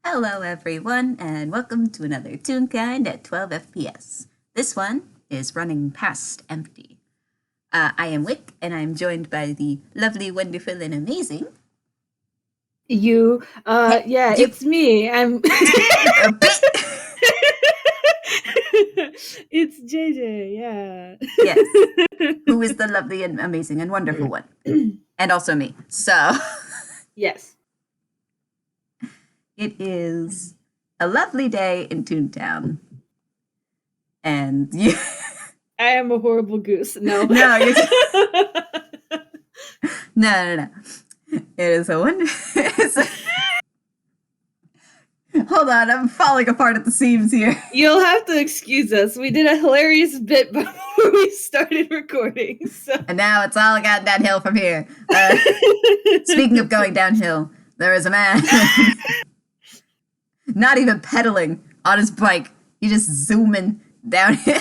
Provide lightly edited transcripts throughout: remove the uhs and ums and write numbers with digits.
Hello, everyone, and welcome to another Toonkind at 12 FPS. This one is running past empty. I am Wick, and I'm joined by the lovely, wonderful, and amazing. It's me. I'm. It's JayJay. Yeah. Yes, who is the lovely and amazing and wonderful one, and also me. So, Yes. it is a lovely day in Toontown, and you. I am a horrible goose. No. No, no. It is a wonder. Hold on, I'm falling apart at the seams here. You'll have to excuse us. We did a hilarious bit before we started recording. So. And now it's all gotten downhill from here. Speaking of going downhill, there is a man not even pedaling on his bike. He's just zooming downhill.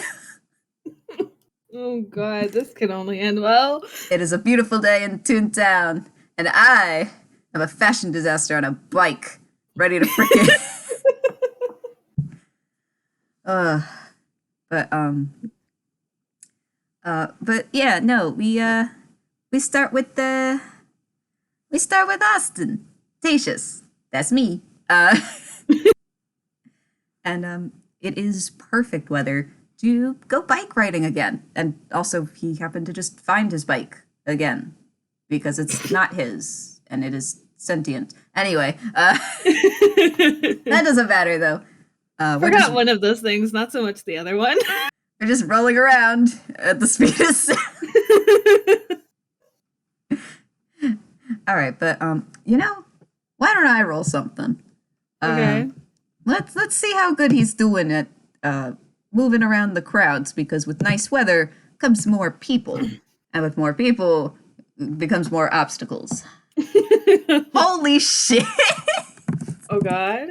Oh God, this can only end well. It is a beautiful day in Toontown, and I am a fashion disaster on a bike, ready to frickin' but yeah, no, we start with Austin. Teishus. That's me. And it is perfect weather to go bike riding again. And also he happened to just find his bike again because it's not his and it is sentient. Anyway, that doesn't matter though. Forgot one of those things, not so much the other one. We're just rolling around at the speed of sound. All right, but why don't I roll something? Okay. Let's see how good he's doing at moving around the crowds, because with nice weather comes more people, and with more people becomes more obstacles. Holy shit! Oh God.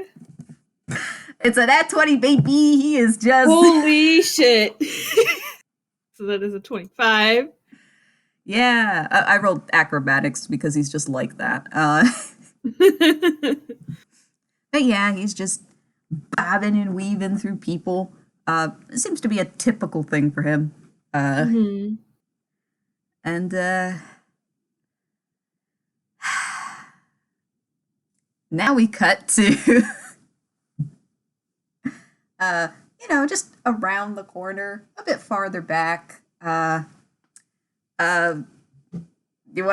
It's a nat 20, baby. He is just... Holy shit. So that is a 25. Yeah. I rolled acrobatics because he's just like that. But yeah, he's just bobbing and weaving through people. It seems to be a typical thing for him. And now we cut to... just around the corner, a bit farther back. You want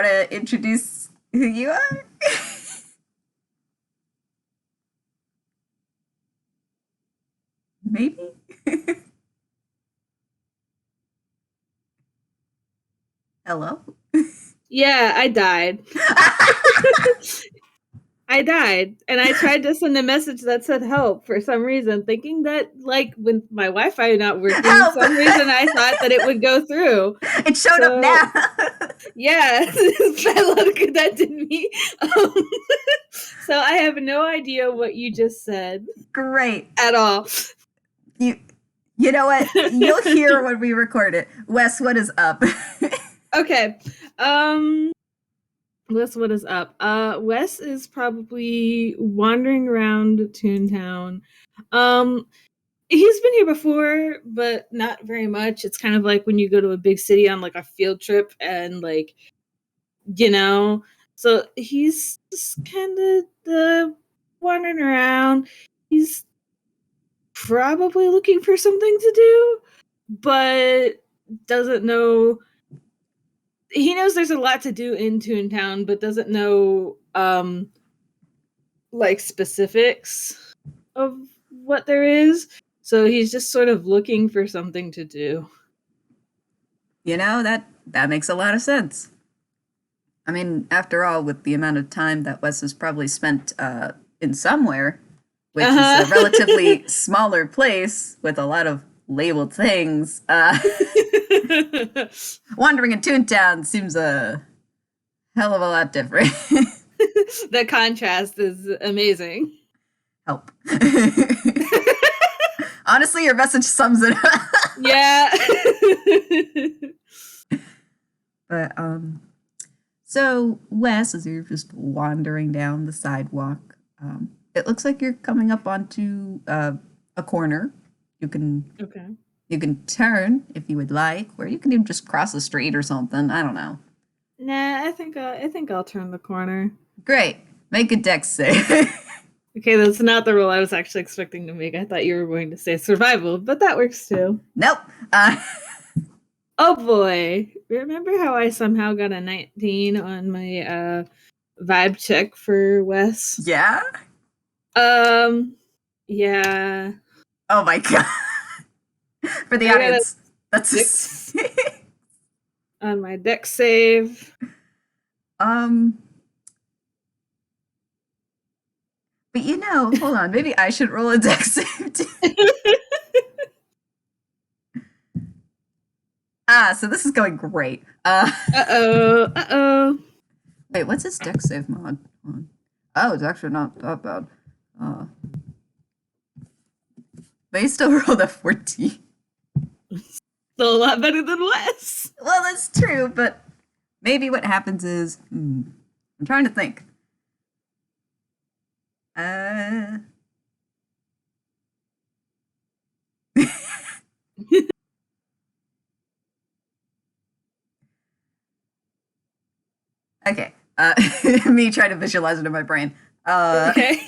to introduce who you are? Maybe? Hello? Yeah, I died. I died, and I tried to send a message that said help for some reason, thinking that, like, when my Wi-Fi not working, for some reason I thought that it would go through. It showed up now. Yeah, that didn't me. So I have no idea what you just said. Great. At all. You know what? You'll hear when we record it. Wes, what is up? Okay. Wes, what is up? Wes is probably wandering around Toontown. He's been here before, but not very much. It's kind of like when you go to a big city on like a field trip and like, so he's just kind of wandering around. He's probably looking for something to do, but doesn't know. He knows there's a lot to do in Toontown, but doesn't know like specifics of what there is. So he's just sort of looking for something to do. That makes a lot of sense. I mean, after all, with the amount of time that Wes has probably spent in somewhere, which is a relatively smaller place with a lot of labeled things, wandering in Toontown seems a hell of a lot different. The contrast is amazing. Help. Honestly, your message sums it up. Yeah. But, so Wes, as you're just wandering down the sidewalk, it looks like you're coming up onto a corner. You can Okay. you can turn if you would like, or you can even just cross the street or something. I don't know. Nah, I think I'll turn the corner. Great. Make a dex save. Okay, that's not the roll I was actually expecting to make. I thought you were going to say survival, but that works too. Nope. Oh boy. Remember how I somehow got a 19 on my vibe check for Wes? Yeah. Yeah. Oh my god. For the I got a audience, that's 6 on my dex save. But hold on. Maybe I should roll a dex save too. So this is going great. Uh-oh. Wait, what's his dex save mod? Oh, it's actually not that bad. But he still rolled a 14. Still a lot better than Wes. Well, that's true, but maybe what happens is, I'm trying to think. Okay. Me trying to visualize it in my brain. Okay.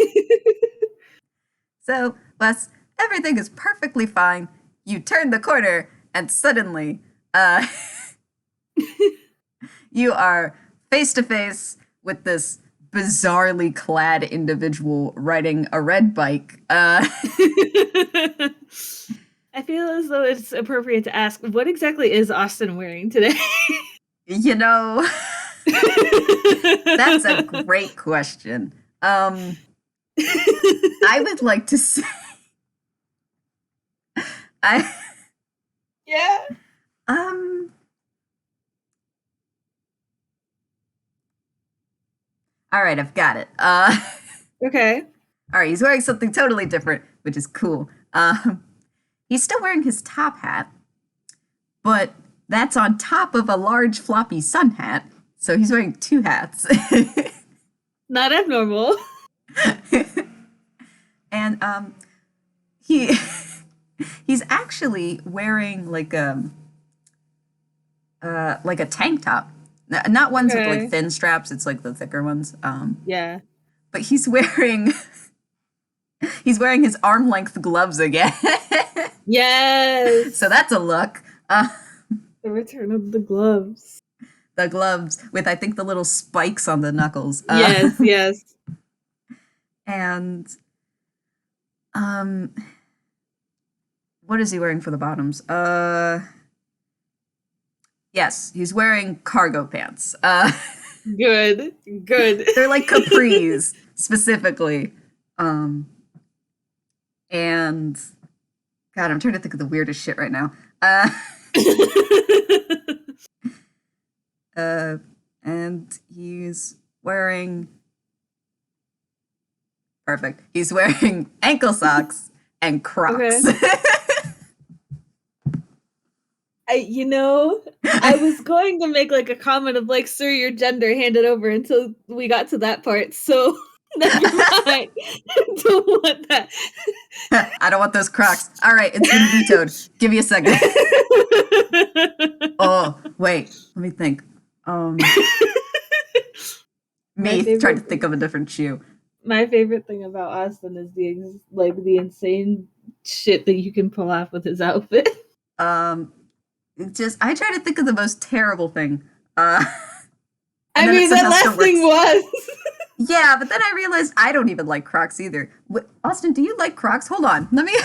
So, Wes, everything is perfectly fine. You turn the corner, and suddenly, you are face to face with this bizarrely clad individual riding a red bike. I feel as though it's appropriate to ask, what exactly is Austin wearing today? That's a great question. I would like to say, Yeah. All right, I've got it. Okay. All right, he's wearing something totally different, which is cool. He's still wearing his top hat, but that's on top of a large floppy sun hat, so he's wearing two hats. Not abnormal. And he's actually wearing like a tank top. Not ones with like thin straps, it's like the thicker ones. Yeah. But he's wearing his arm length gloves again. Yes. So that's a look. The return of the gloves. The gloves with, I think, the little spikes on the knuckles. Yes. And what is he wearing for the bottoms? Yes, he's wearing cargo pants. Good. They're like capris specifically. And God, I'm trying to think of the weirdest shit right now. And he's wearing perfect. He's wearing ankle socks and Crocs. Okay. I was going to make like a comment of like, sir, your gender, hand it over until we got to that part. So never mind. Don't want that. I don't want those Crocs. All right, it's been vetoed. Give me a second. Oh, wait. Let me think. Me trying to think of a different shoe. My favorite thing about Austin is the insane shit that you can pull off with his outfit. I try to think of the most terrible thing. I mean, that last thing was. Yeah, but then I realized I don't even like Crocs either. Austin, do you like Crocs? Hold on, let me.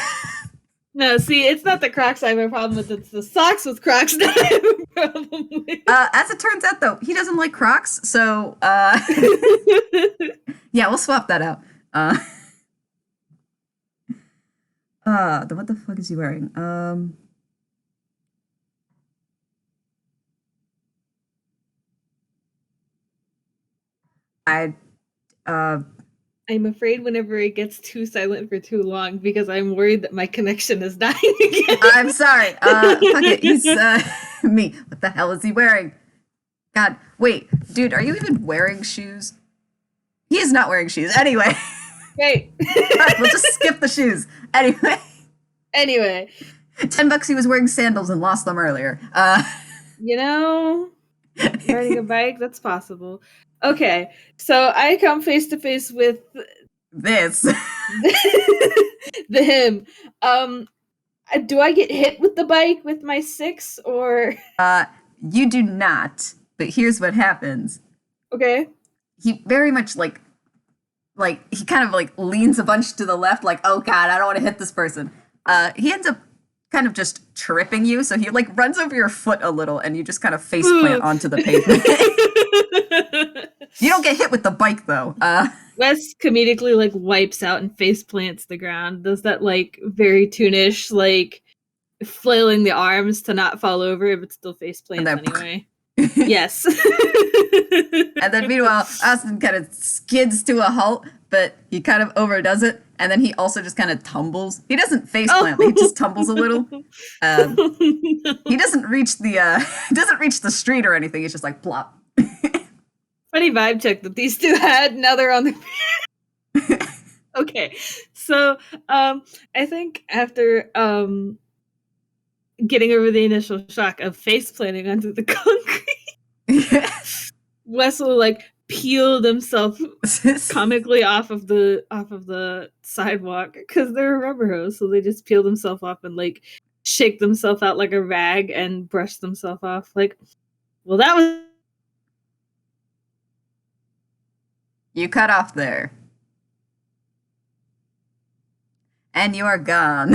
No, see, it's not the Crocs I have a problem with. It's the socks with Crocs that I have a problem with. As it turns out, though, he doesn't like Crocs, so yeah, we'll swap that out. What the fuck is he wearing? I'm afraid whenever it gets too silent for too long because I'm worried that my connection is dying again. I'm sorry. Fuck it. He's me. What the hell is he wearing? God, wait, dude, are you even wearing shoes? He is not wearing shoes. Anyway. Great. We'll just skip the shoes. Anyway, $10 he was wearing sandals and lost them earlier. Riding a bike, that's possible. Okay, so I come face to face with this. the him. Do I get hit with the bike with my 6 or? You do not. But here's what happens. Okay. He very much like he kind of like leans a bunch to the left, like, oh god, I don't want to hit this person. He ends up kind of just tripping you, so he like runs over your foot a little, and you just kind of face plant onto the pavement. You don't get hit with the bike though. Wes comedically like wipes out and face plants the ground. Does that like very Toonish, like flailing the arms to not fall over, but still face plants anyway. Yes. And then meanwhile, Austin kind of skids to a halt, but he kind of overdoes it, and then he also just kind of tumbles. He doesn't face plant, but he just tumbles a little. He doesn't reach the street or anything. He's just like plop. Funny vibe check that these two had. Now they're on the. Okay, so I think after getting over the initial shock of face planting onto the concrete, Wes will like peel himself comically off of the sidewalk because they're a rubber hose, so they just peel themselves off and like shake themselves out like a rag and brush themselves off. Like, well, that was. You cut off there. And you are gone.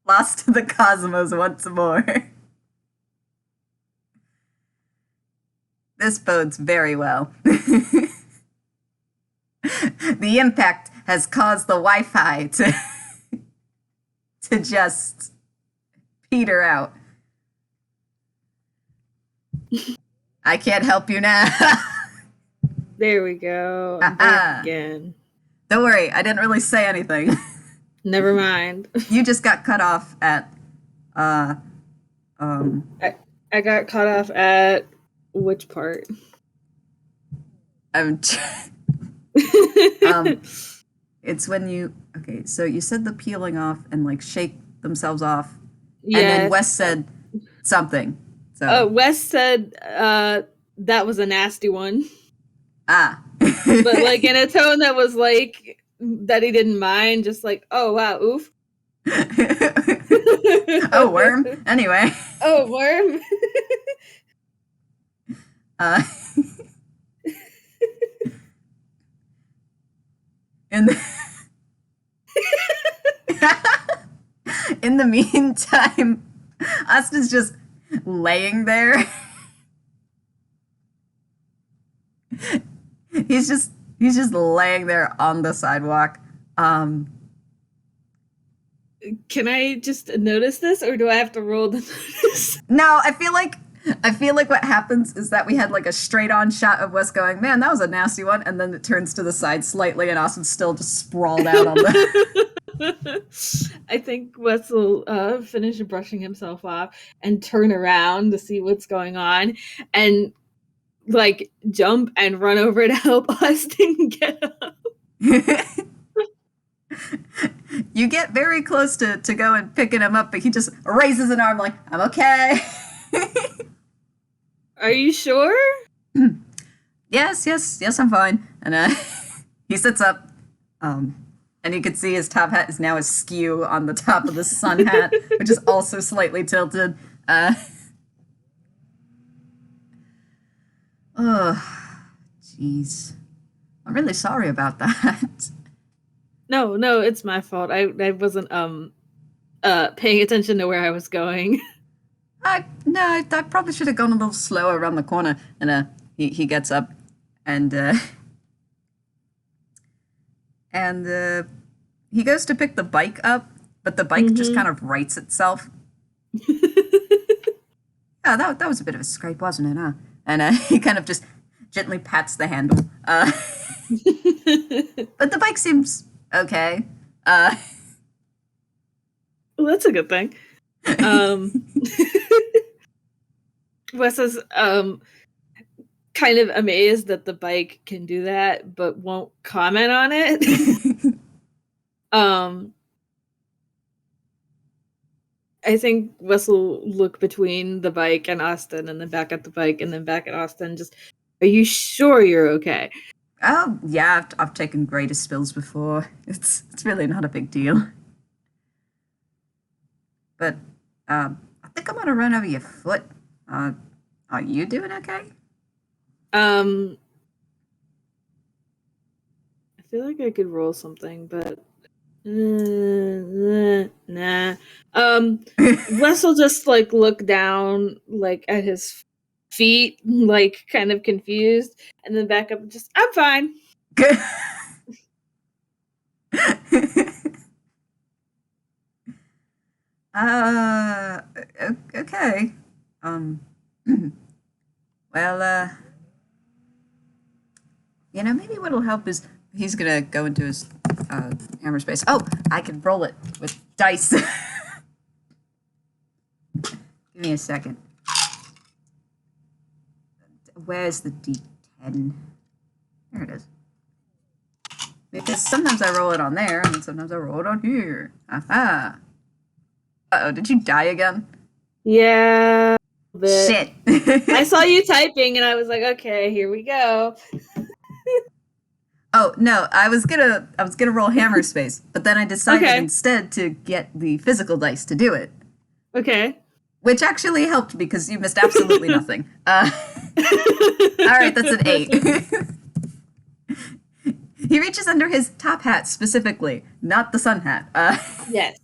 Lost to the cosmos once more. This bodes very well. The impact has caused the Wi-Fi to just peter out. I can't help you now. There we go. I'm back again. Don't worry, I didn't really say anything. Never mind. You just got cut off at I got cut off at which part? It's when you so you said the peeling off and like shake themselves off. Yeah. And then Wes said something. So Wes said that was a nasty one. But like in a tone that was like that he didn't mind, just like, oh wow, oof. Oh, worm. Anyway. Oh, worm. In the meantime, Austin's just laying there. He's just laying there on the sidewalk. Can I just notice this, or do I have to roll to notice? No, I feel like what happens is that we had like a straight on shot of Wes going, man, that was a nasty one, and then it turns to the side slightly, and Austin's still just sprawled out on the. I think Wes will finish brushing himself off and turn around to see what's going on, and like jump and run over to help Austin get up. You get very close to go and picking him up, but he just raises an arm like, I'm okay. Are you sure? Yes, I'm fine. And he sits up, and you can see his top hat is now askew on the top of the sun hat, which is also slightly tilted. Oh, jeez. I'm really sorry about that. No, it's my fault. I wasn't paying attention to where I was going. I probably should have gone a little slower around the corner. And he gets up and he goes to pick the bike up, but the bike just kind of rights itself. Yeah, that was a bit of a scrape, wasn't it, huh? And he kind of just gently pats the handle. But the bike seems okay. Well, that's a good thing. Wes is kind kind of amazed that the bike can do that, but won't comment on it. I think Wes will look between the bike and Austin, and then back at the bike, and then back at Austin. Just, are you sure you're okay? Oh, yeah, I've taken greater spills before. It's really not a big deal. But I think I'm gonna run over your foot. Are you doing okay? I feel like I could roll something, but nah. Wes will just like look down like at his feet, like kind of confused, and then back up and just, I'm fine. Good. Okay. Well, maybe what'll help is he's gonna go into his hammer space. Oh, I can roll it with dice. Give me a second. Where's the D10? There it is. Because sometimes I roll it on there, and sometimes I roll it on here. Aha. Uh-oh, did you die again? Yeah. Shit. I saw you typing, and I was like, okay, here we go. Oh, no, I was gonna roll hammer space, but then I decided instead to get the physical dice to do it. Okay. Which actually helped because you missed absolutely nothing. Alright, that's an 8. He reaches under his top hat specifically, not the sun hat. Yes.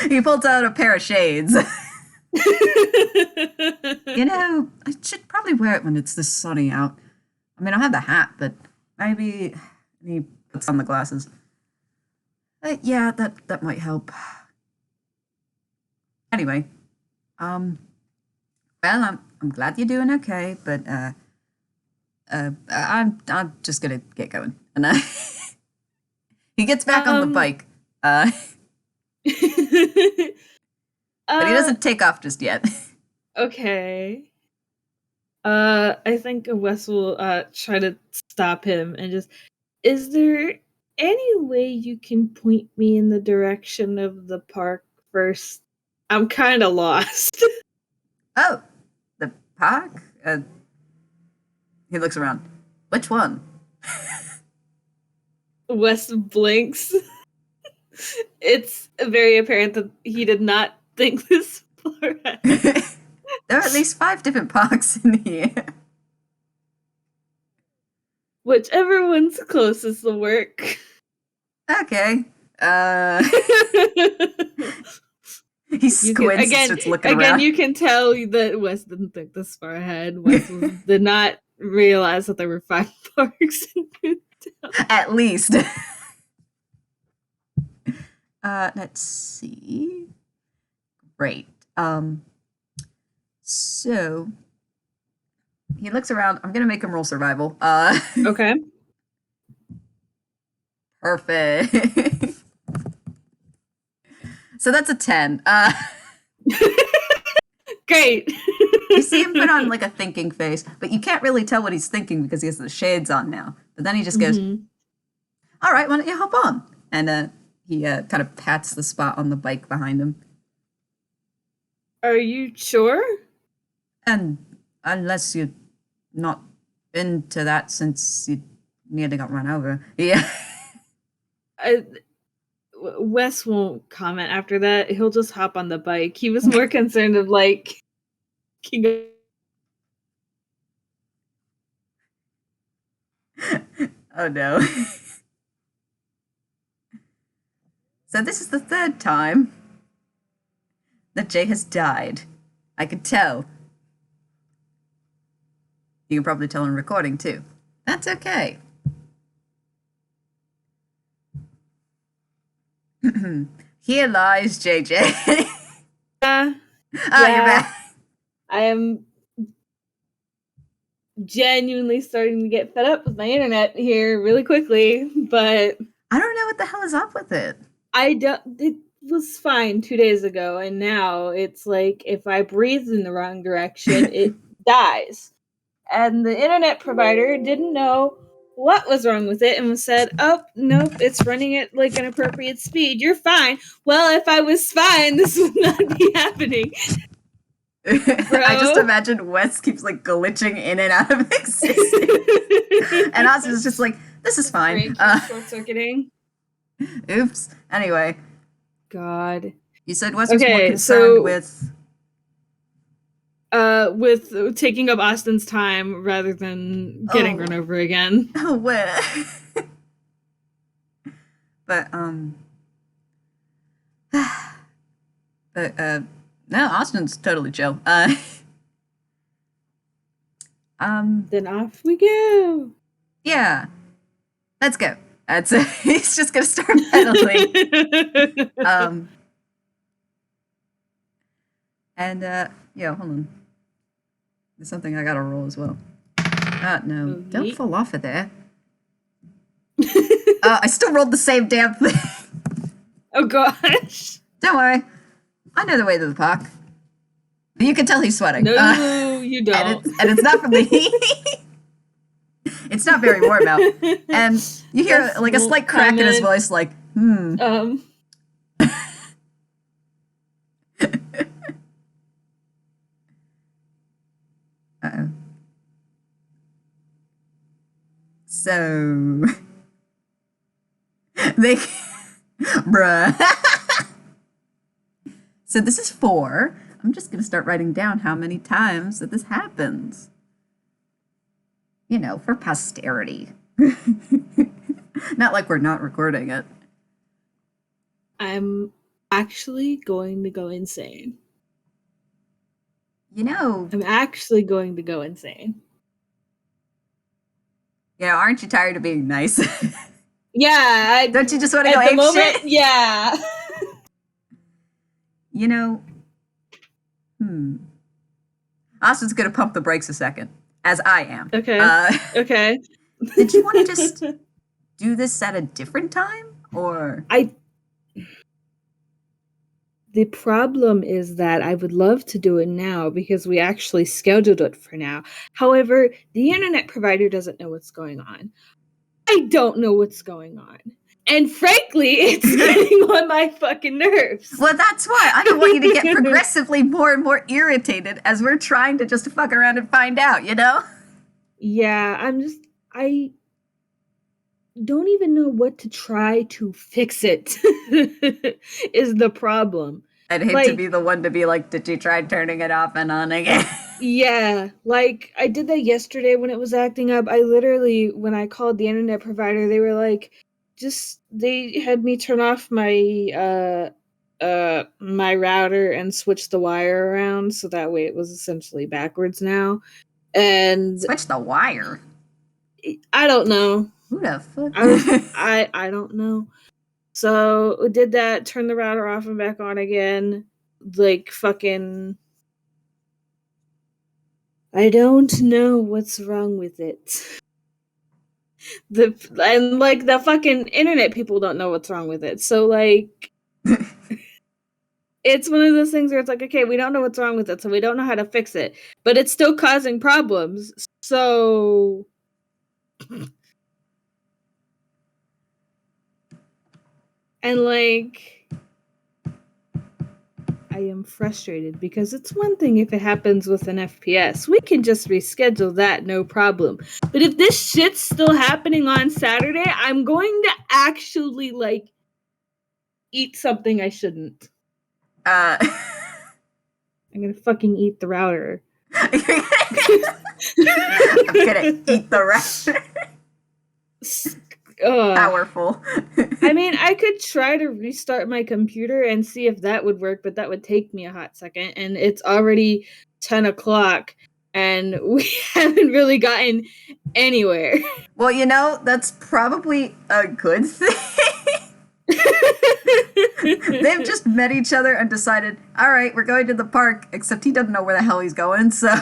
He pulls out a pair of shades. I should probably wear it when it's this sunny out. I mean, I'll have the hat, but maybe... And he puts on the glasses. Yeah, that might help. Anyway, well, I'm glad you're doing okay, but I'm just gonna get going. And he gets back on the bike. But he doesn't take off just yet. Okay. I think Wes will try to stop him and just, is there any way you can point me in the direction of the park first? I'm kind of lost. Oh, the park? He looks around. Which one? Wes blinks. It's very apparent that he did not think this far ahead. There are at least 5 different parks in here. Whichever one's closest will work. Okay. He squints and starts looking around. Again, you can tell that Wes didn't think this far ahead. Wes did not realize that there were 5 parks in Toontown. At least. Let's see. Great. So he looks around. I'm gonna make him roll survival. Okay. Perfect. So that's a 10. Great. You see him put on like a thinking face, but you can't really tell what he's thinking because he has the shades on now. But then he just goes, all right, why don't you hop on? And he kind of pats the spot on the bike behind him. Are you sure? And unless you're not into that since you nearly got run over. Yeah. Wes won't comment after that. He'll just hop on the bike. He was more concerned of like... Oh no. So this is the 3rd time that Jay has died. I can tell. You can probably tell in recording too. That's okay. Here lies JayJay. Yeah. You're back. I am genuinely starting to get fed up with my internet here really quickly, but I don't know what the hell is up with it. It was fine 2 days ago, and now it's like if I breathe in the wrong direction, it dies. and the internet provider didn't know what was wrong with it and said, "Oh, nope, it's running at like an appropriate speed. You're fine." Well, if I was fine, this would not be happening. I just imagine Wes keeps like glitching in and out of existence. And Austin's just like, this is fine. Short-circuiting. Oops. Anyway. God. You said Wes was more concerned with taking up Austin's time rather than getting run over again. Oh, well. But no, Austin's totally chill. Then off we go. Yeah. Let's go. That's it. He's just gonna start pedaling. Hold on. There's something I gotta roll as well. No. Okay. Don't fall off of there. I still rolled the same damn thing. Oh gosh. Don't worry. I know the way to the park. You can tell he's sweating. No, you don't. And it's not from the heat. It's not very warm out. And you hear like a slight crack in his voice, like, Uh-oh. So they bruh. So this is 4. I'm just gonna start writing down how many times that this happens. You know, for posterity. Not like we're not recording it. I'm actually going to go insane. You know, I'm actually going to go insane. You know, aren't you tired of being nice? Yeah. Don't you just want to go ape shit? Yeah. You know, Austin's going to pump the brakes a second, as I am. Okay. Okay. Did you want to just do this at a different time? Or the problem is that I would love to do it now because we actually scheduled it for now. However, the internet provider doesn't know what's going on. I don't know what's going on. And frankly, it's getting on my fucking nerves. Well, that's why I don't want you to get progressively more and more irritated as we're trying to just fuck around and find out, you know? Yeah, I don't even know what to try to fix it is the problem. I'd hate to be the one to be like, did you try turning it off and on again? Yeah, like I did that yesterday when it was acting up. I literally, when I called the internet provider, they were like, they had me turn off my my router and switch the wire around so that way it was essentially backwards now. And switch the wire? I don't know. Who the fuck? I don't know. So we did that, turned the router off and back on again. Like fucking I don't know what's wrong with it. The fucking internet people don't know what's wrong with it. So like it's one of those things where it's like, okay, we don't know what's wrong with it, so we don't know how to fix it. But it's still causing problems. So and like I am frustrated because it's one thing if it happens with an FPS. We can just reschedule that, no problem. But if this shit's still happening on Saturday, I'm going to actually, like, eat something I shouldn't. I'm gonna fucking eat the router. I'm gonna eat the router. Powerful. I mean, I could try to restart my computer and see if that would work, but that would take me a hot second, and it's already 10 o'clock, and we haven't really gotten anywhere. Well, you know, that's probably a good thing. They've just met each other and decided, all right, we're going to the park, except he doesn't know where the hell he's going, so...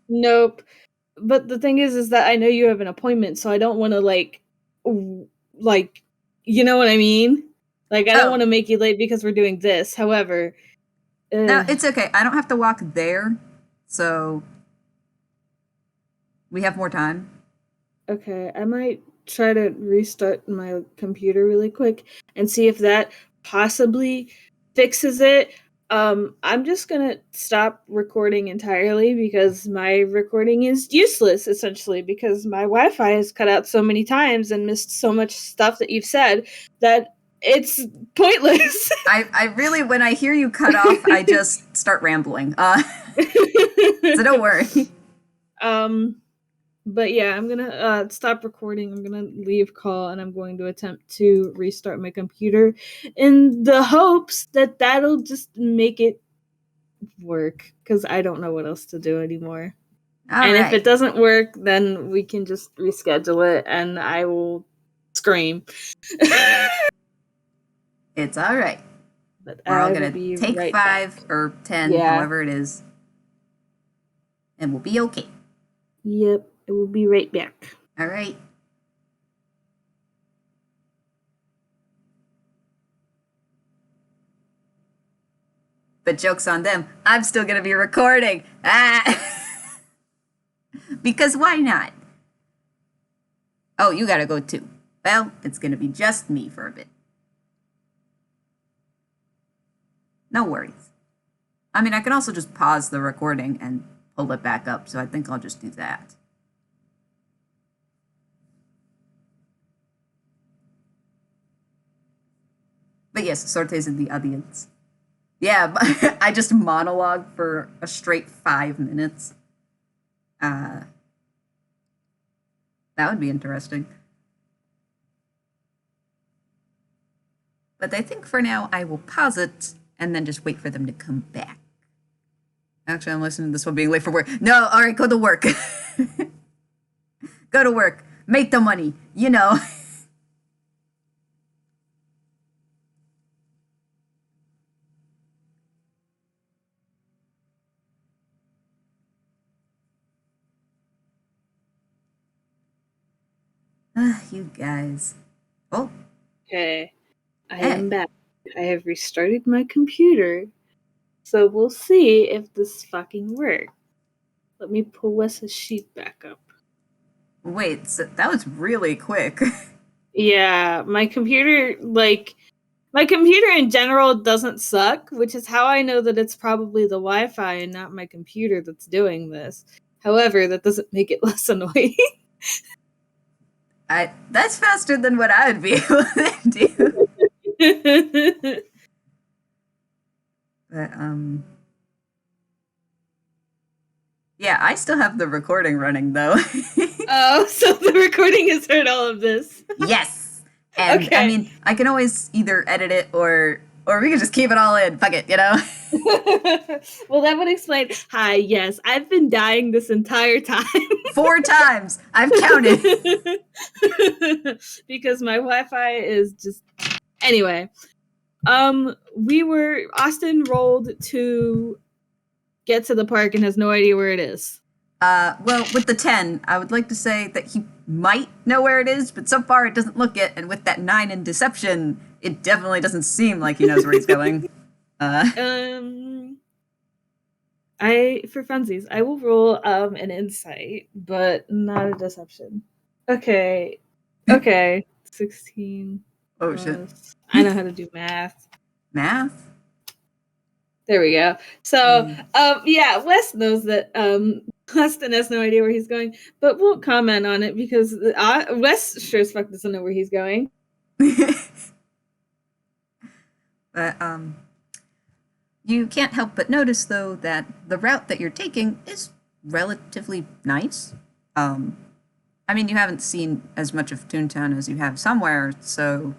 Nope. But the thing is that I know you have an appointment, so I don't want to, like, you know what I mean? Like, I don't want to make you late because we're doing this. However... No, it's okay. I don't have to walk there, so... We have more time. Okay, I might try to restart my computer really quick and see if that possibly fixes it. I'm just gonna stop recording entirely because my recording is useless, essentially, because my Wi-Fi has cut out so many times and missed so much stuff that you've said that it's pointless. I really, when I hear you cut off, I just start rambling. So don't worry. But yeah, I'm gonna stop recording. I'm gonna leave call, and I'm going to attempt to restart my computer in the hopes that that'll just make it work, because I don't know what else to do anymore. All and right. if it doesn't work, then we can just reschedule it, and I will scream. It's all right. But We're all I gonna will be take right 5 back. or 10, Yeah. however it is, and we'll be okay. Yep, it will be right back. All right. But joke's on them. I'm still gonna be recording. Because why not? Oh, you gotta go too. Well, it's gonna be just me for a bit. No worries. I mean, I can also just pause the recording and pull it back up, so I think I'll just do that. But yes, Sorte's in the audience. Yeah, I just monologue for a straight 5 minutes. That would be interesting. But I think for now I will pause it and then just wait for them to come back. Actually, I'm listening to this one being late for work. No, all right, go to work. Go to work. Make the money. You know. You guys. Oh. Okay, I Hey. am back. I have restarted my computer, so we'll see if this fucking works. Let me pull Wes's sheet back up. Wait, so that was really quick. Yeah, my computer in general doesn't suck, which is how I know that it's probably the Wi-Fi and not my computer that's doing this. However, that doesn't make it less annoying. That's faster than what I would be able to do. But yeah, I still have the recording running though. Oh, so the recording has heard all of this. Yes. And Okay. I mean, I can always either edit it or we can just keep it all in. Fuck it, you know? Well, that would explain. Hi, yes, I've been dying this entire time. 4 times. I've counted. Because my Wi-Fi is just anyway. Austin rolled to get to the park and has no idea where it is. Well, with the 10, I would like to say that he might know where it is, but so far it doesn't look it, and with that 9 in deception, it definitely doesn't seem like he knows where he's going. For funsies, I will roll an insight, but not a deception. Okay. 16. Oh shit. I know how to do math. Math? There we go. So, yeah, Wes knows that Austin has no idea where he's going, but we'll comment on it because Wes sure as fuck doesn't know where he's going. But you can't help but notice though that the route that you're taking is relatively nice. I mean, you haven't seen as much of Toontown as you have somewhere, so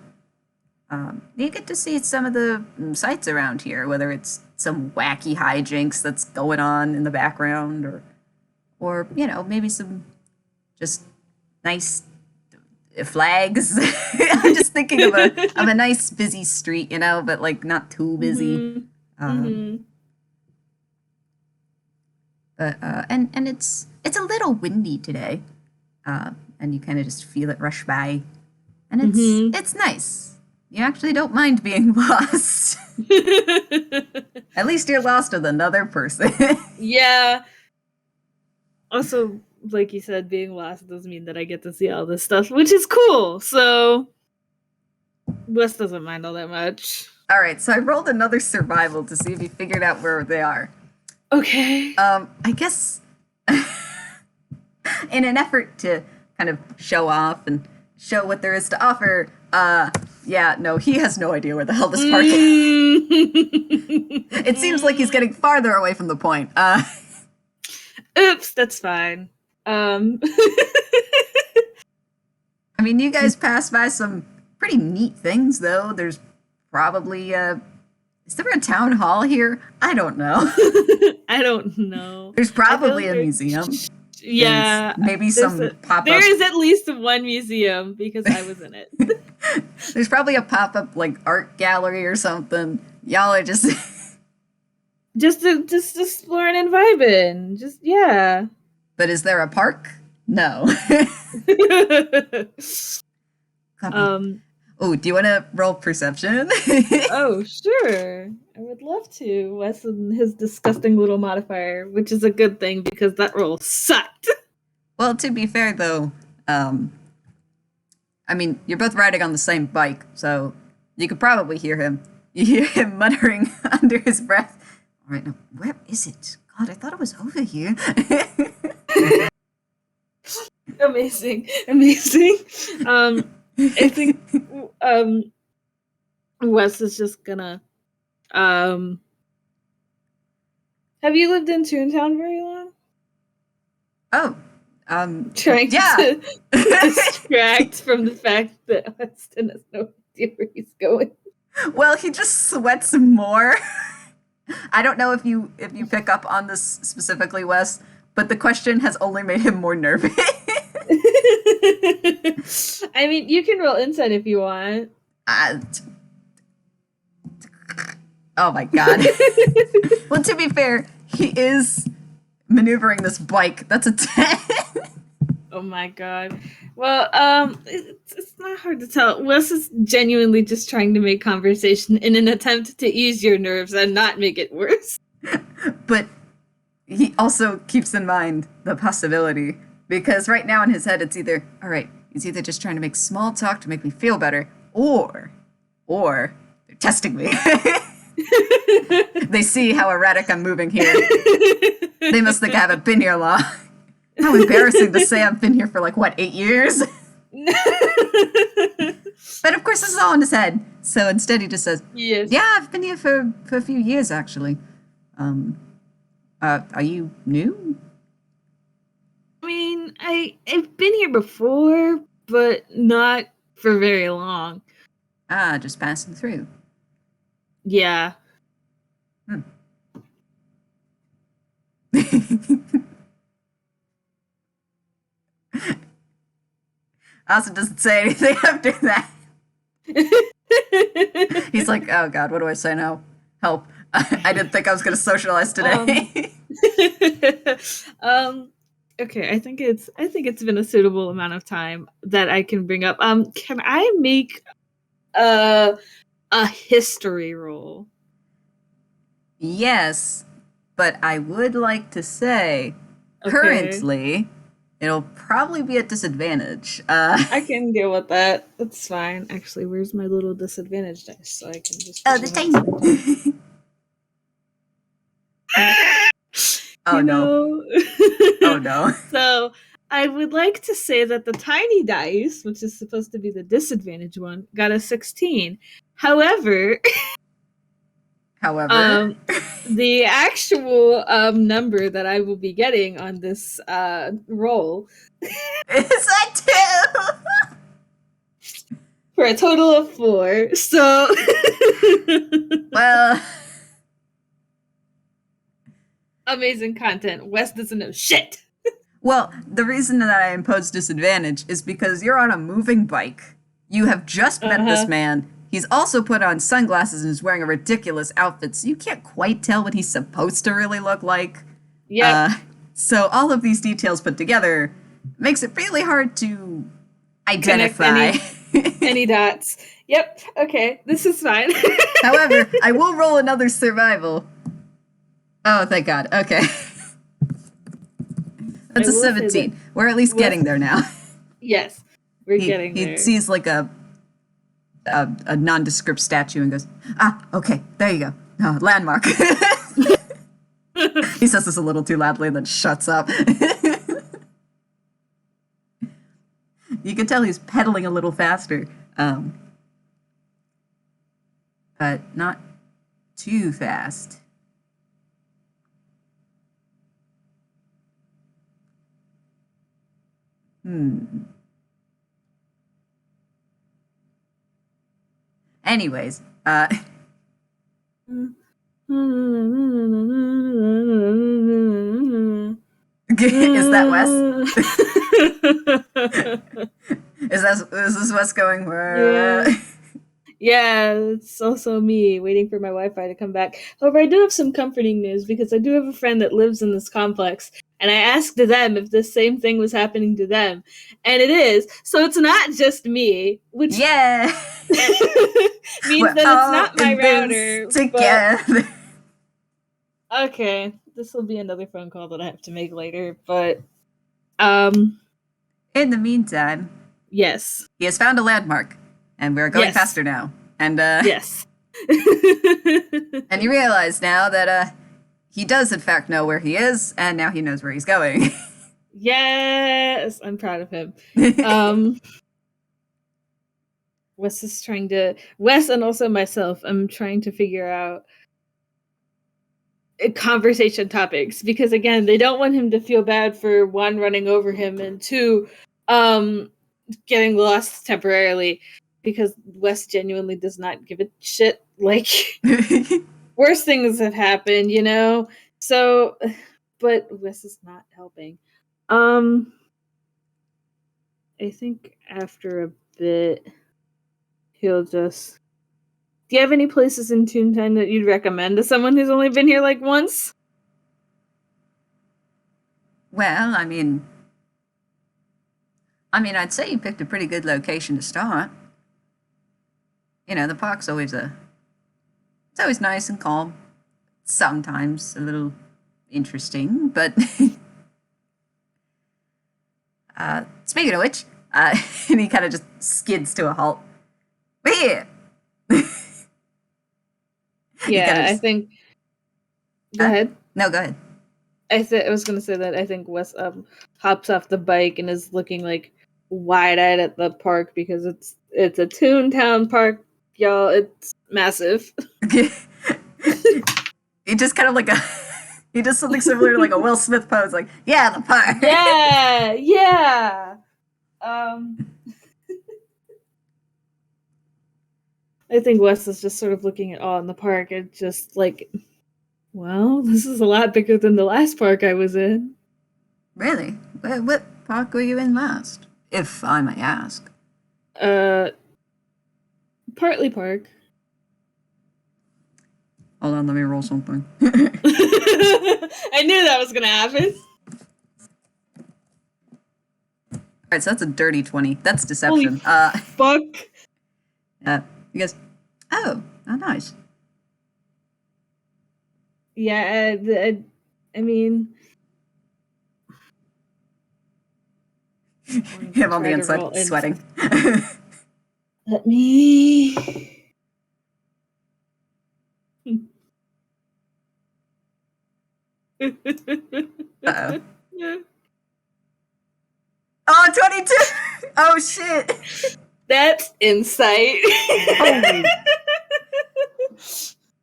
you get to see some of the sights around here, whether it's some wacky hijinks that's going on in the background, or you know, maybe some just nice flags. I'm just thinking of a nice busy street, you know, but like not too busy. But and it's a little windy today, and you kind of just feel it rush by, and it's nice. You actually don't mind being lost. At least you're lost with another person. Yeah. Also, like you said, being lost doesn't mean that I get to see all this stuff, which is cool. So Wes doesn't mind all that much. All right, so I rolled another survival to see if he figured out where they are. Okay. I guess in an effort to kind of show off and show what there is to offer, yeah, no, he has no idea where the hell this park is. It seems like he's getting farther away from the point. Oops, that's fine. I mean, you guys pass by some pretty neat things, though. There's probably, is there a town hall here? I don't know. I don't know. There's probably a museum. Yeah. There's maybe some pop-up. There is at least one museum because I was in it. There's probably a pop-up, like, art gallery or something. Y'all are just... just exploring and vibing. Just, yeah. But is there a park? No. Oh, do you want to roll perception? Oh, sure. I would love to. Wes and his disgusting little modifier, which is a good thing because that roll sucked. Well, to be fair, though, I mean, you're both riding on the same bike, so you could probably hear him. You hear him muttering under his breath. All right, now, where is it? God, I thought it was over here. Amazing. I think Wes is just gonna have you lived in Toontown very long? Oh, trying yeah. to distract from the fact that Weston has no idea where he's going. Well, he just sweats more. I don't know if you pick up on this specifically, Wes, but the question has only made him more nervous. I mean, you can roll insight if you want. Oh my god. Well, to be fair, he is maneuvering this bike. That's a 10. Oh my god. Well, it's not hard to tell. Wes is genuinely just trying to make conversation in an attempt to ease your nerves and not make it worse. But he also keeps in mind the possibility, because right now in his head it's either, all right, he's either just trying to make small talk to make me feel better, or they're testing me. They see how erratic I'm moving here. They must think I haven't been here long. How embarrassing to say I've been here for 8 years? But of course this is all in his head. So instead he just says, yes. Yeah, I've been here for a few years actually. Are you new? I mean, I've been here before, but not for very long. Just passing through. Yeah. Austin doesn't say anything after that. He's like, oh god, what do I say now? Help. I didn't think I was going to socialize today. Okay, I think it's been a suitable amount of time that I can bring up. Can I make a history roll? Yes, but I would like to say, currently, it'll probably be at disadvantage. I can deal with that. That's fine. Actually, where's my little disadvantage dice? So I can just... Oh, the tiny... Oh, no. Oh, no. So, I would like to say that the tiny dice, which is supposed to be the disadvantage one, got a 16. However... the actual number that I will be getting on this roll is a 2! For a total of 4. So... Well... Amazing content. Wes doesn't know shit. Well, the reason that I impose disadvantage is because you're on a moving bike. You have just met this man. He's also put on sunglasses and is wearing a ridiculous outfit, so you can't quite tell what he's supposed to really look like. Yeah. So all of these details put together makes it really hard to identify. Any dots. Yep. Okay. This is fine. However, I will roll another survival. Oh, thank God. Okay. That's I a will say that 17. We're at least Wes- getting there now. Yes, we're getting He there. sees like a nondescript statue and goes, okay, there you go. Landmark. He says this a little too loudly and then shuts up. You can tell he's pedaling a little faster, but not too fast. Anyways, is that Wes? Is this Wes going? Yeah, it's also me waiting for my Wi-Fi to come back. However, I do have some comforting news because I do have a friend that lives in this complex, and I asked them if the same thing was happening to them, and it is. So it's not just me, which means that it's not my router. Together. Okay, this will be another phone call that I have to make later, but in the meantime, yes, he has found a landmark, and we're going faster now. And yes, and you realize now that he does in fact know where he is, and now he knows where he's going. Yes, I'm proud of him. Wes and also myself, I'm trying to figure out conversation topics because again, they don't want him to feel bad for one, running over him, and two, getting lost temporarily because Wes genuinely does not give a shit. Like, worse things have happened, you know? So, but Wes is not helping. I think after a bit, he'll just... Do you have any places in Toontown that you'd recommend to someone who's only been here like once? Well, I mean, I'd say you picked a pretty good location to start. You know, the park's always it's always nice and calm. Sometimes a little interesting, but speaking of which, and he kind of just skids to a halt. We're here. Yeah, I think. Go ahead. No, go ahead. I was gonna say that I think Wes hops off the bike and is looking like wide-eyed at the park because it's a Toontown park, y'all. It's massive. He just kind of like he does something similar to like a Will Smith pose, like, yeah, the park. Yeah. I think Wes is just sort of looking at all in the park and just like, well, this is a lot bigger than the last park I was in. Really? What park were you in last, if I may ask? Partly Park. Hold on, let me roll something. I knew that was gonna happen. Alright, so that's a dirty 20. That's deception. Holy fuck. You guys, oh, nice. Yeah, I mean... Him on the inside, sweating. Let me... Uh-oh. Oh, 22! Oh, shit! That's insight. Holy.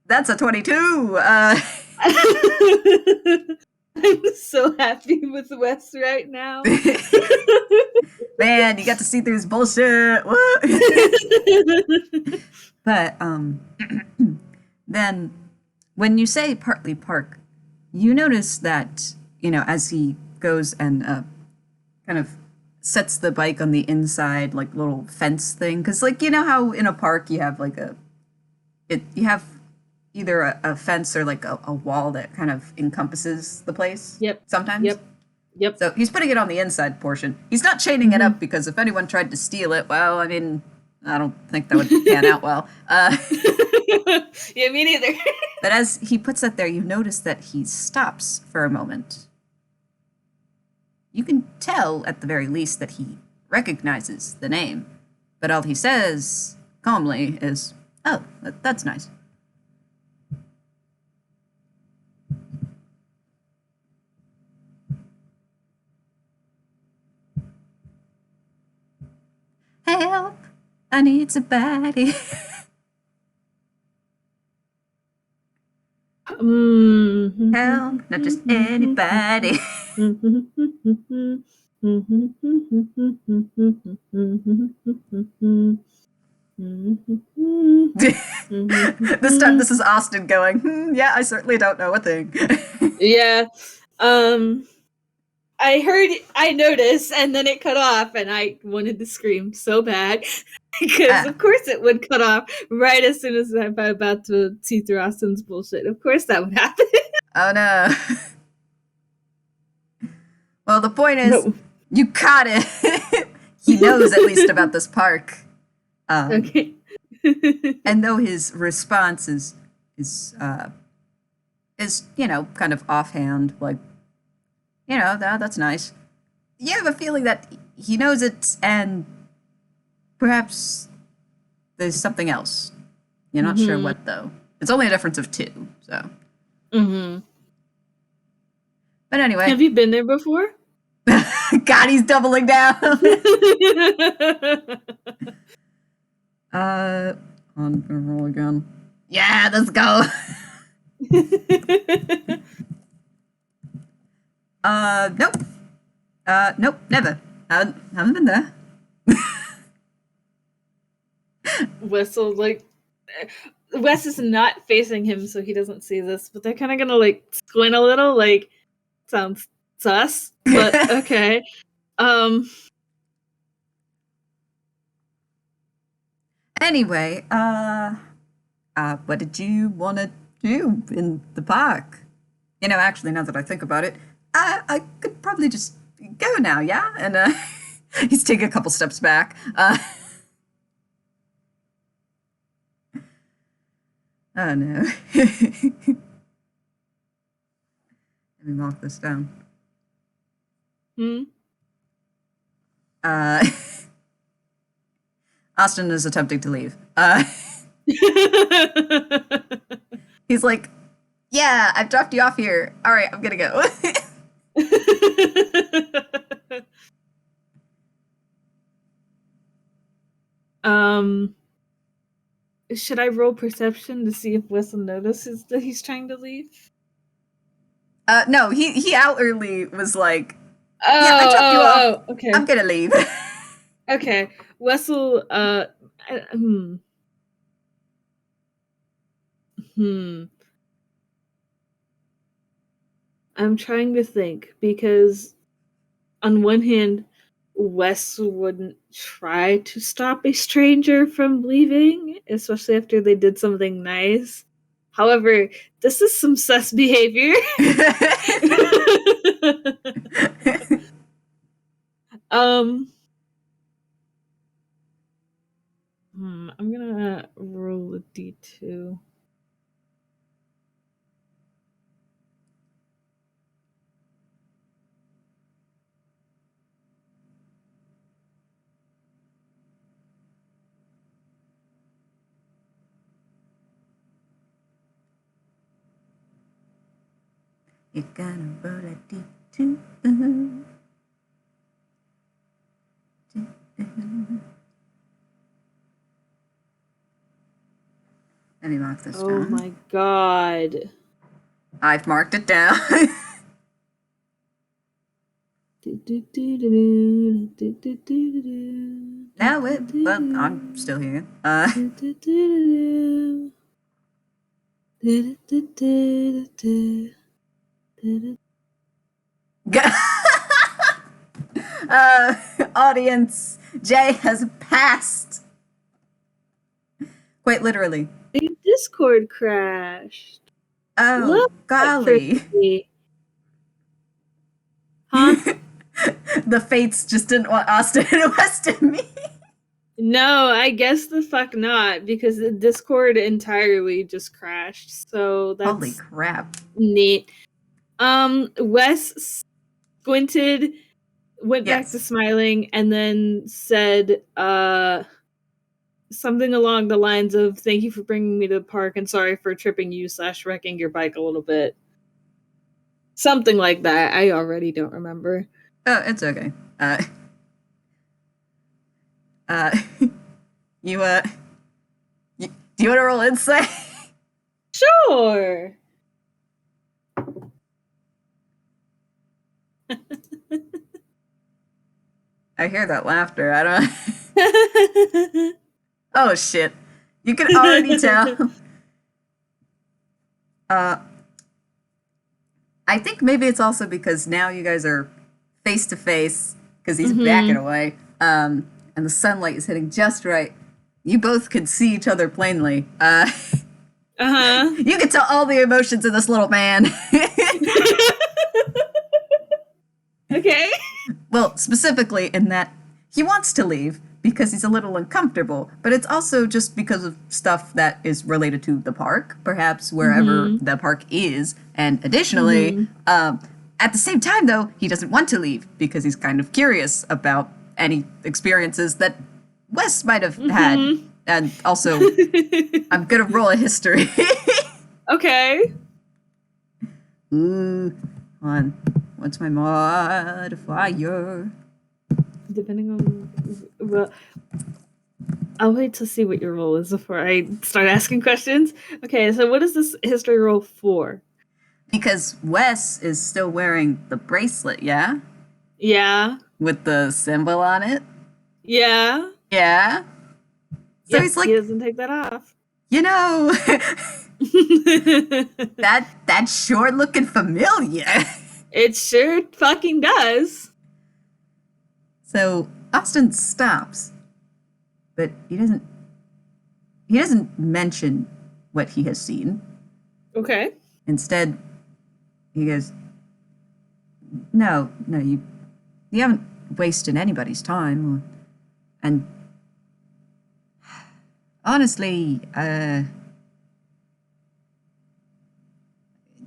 That's a 22! I'm so happy with Wes right now. Man, you got to see through his bullshit. What? But then when you say partly park, you notice that, you know, as he goes and kind of sets the bike on the inside, like little fence thing, because like, you know how in a park you have like you have either a fence or like a wall that kind of encompasses the place. Yep. Sometimes. Yep. So he's putting it on the inside portion. He's not chaining it up because if anyone tried to steal it, well, I mean, I don't think that would pan out well. Yeah, me neither. But as he puts that there, you notice that he stops for a moment. You can tell, at the very least, that he recognizes the name, but all he says, calmly, is, "Oh, that's nice." Help! I need somebody. Help! Not just anybody. This time, this is Austin going, yeah, I certainly don't know a thing. Yeah. I noticed, and then it cut off, and I wanted to scream so bad. Because, of course, it would cut off right as soon as I'm about to see through Austin's bullshit. Of course that would happen. Oh, no. Well, the point is, you caught it. He knows at least about this park. Okay. And though his response is kind of offhand, like, that's nice. You have a feeling that he knows it, and perhaps there's something else. You're not sure what, though. It's only a difference of 2, so. But anyway. Have you been there before? God, he's doubling down. I'm gonna roll again. Yeah, let's go. Nope. Nope, never. Haven't been there. Wes is not facing him, so he doesn't see this, but they're kind of gonna squint a little, sounds sus, but okay. Anyway, what did you want to do in the park? Actually, now that I think about it, I could probably just go now, yeah? And he's taking a couple steps back. Oh no. Let me mark this down. Austin is attempting to leave. He's like, yeah, I've dropped you off here. All right, I'm gonna go. Should I roll perception to see if Wes notices that he's trying to leave? No, he outwardly was like, yeah, I dropped you off. Okay. I'm gonna leave. Okay. Wessel, I'm trying to think, because on one hand, Wes wouldn't try to stop a stranger from leaving, especially after they did something nice. However, this is some sus behavior. I'm gonna roll a D2. You're gonna roll a D2. Let me mark this down. Oh my god. I've marked it down. Now well, I'm still here. Audience, Jay has passed. Quite literally. The Discord crashed. Oh, Look, golly. Huh? The fates just didn't want Austin and Wes to meet. No, I guess the fuck not, because the Discord entirely just crashed. So that's holy crap. neat. Wes squinted went back to smiling and then said something along the lines of, "Thank you for bringing me to the park and sorry for tripping you / wrecking your bike a little bit." Something like that. I already don't remember. Oh, it's okay. You do you want to roll insight? Sure. I hear that laughter. I don't. Oh shit! You can already tell. I think maybe it's also because now you guys are face to face because he's backing away, and the sunlight is hitting just right. You both could see each other plainly. You can tell all the emotions of this little man. Okay. Well, specifically in that he wants to leave because he's a little uncomfortable, but it's also just because of stuff that is related to the park, perhaps wherever the park is. And additionally, at the same time, though, he doesn't want to leave because he's kind of curious about any experiences that Wes might have had. And also, I'm going to roll a history. Okay. Ooh, on. What's my modifier? Depending on... Well, I'll wait to see what your roll is before I start asking questions. Okay, so what is this history roll for? Because Wes is still wearing the bracelet, yeah? Yeah. With the symbol on it? Yeah. Yeah. So Yep, he's like, he doesn't take that off. you know, that's sure looking familiar. It sure fucking does. So Austin stops, but he doesn't mention what he has seen. Okay. Instead, he goes, No, you haven't wasted anybody's time. And honestly,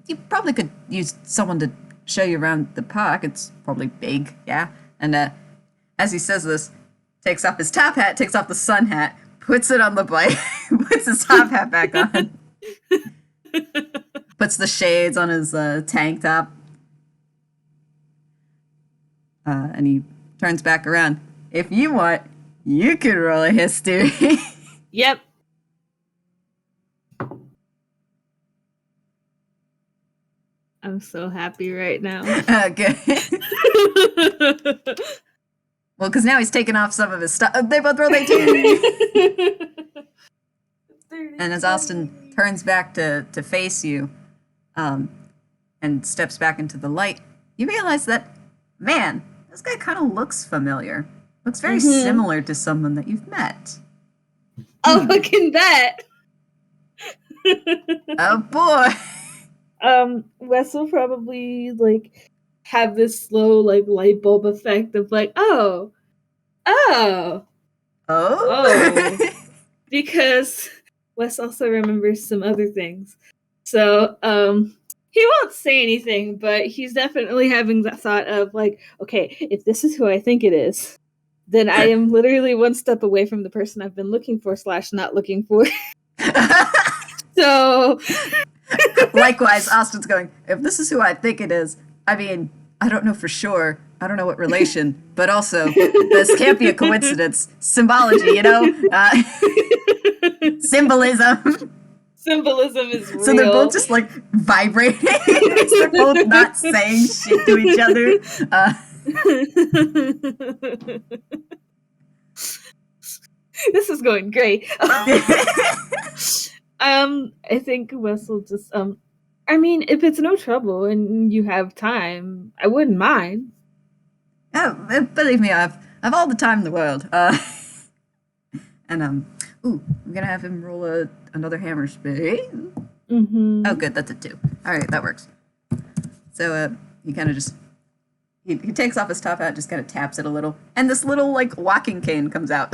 you probably could use someone to show you around the park. It's probably big, yeah? And as he says this, takes off his top hat, takes off the sun hat, puts it on the bike, puts his top hat back on, puts the shades on his tank top, and he turns back around. If you want, you can roll a history. Yep. I'm so happy right now. Okay. Well, because now he's taken off some of his stuff. They both rolled 18. And as Austin turns back to face you, and steps back into the light, you realize that, man, this guy kind of looks familiar. Looks very similar to someone that you've met. Oh, look at that. Oh boy. Wes will probably have this slow light bulb effect of oh, because Wes also remembers some other things. So he won't say anything, but he's definitely having that thought of okay, if this is who I think it is, then I am literally one step away from the person I've been looking for / not looking for. So likewise, Austin's going, if this is who I think it is, I mean, I don't know for sure. I don't know what relation, but also, this can't be a coincidence. Symbology, you know? Symbolism. Symbolism is real. So they're both just vibrating. They're both not saying shit to each other. This is going great. I think Wes will just I mean, if it's no trouble and you have time, I wouldn't mind. Oh, believe me, I've all the time in the world. And I'm gonna have him roll another hammer spade. Oh, good, that's a 2. All right, that works. So he kind of just he takes off his top hat, just kind of taps it a little, and this little walking cane comes out.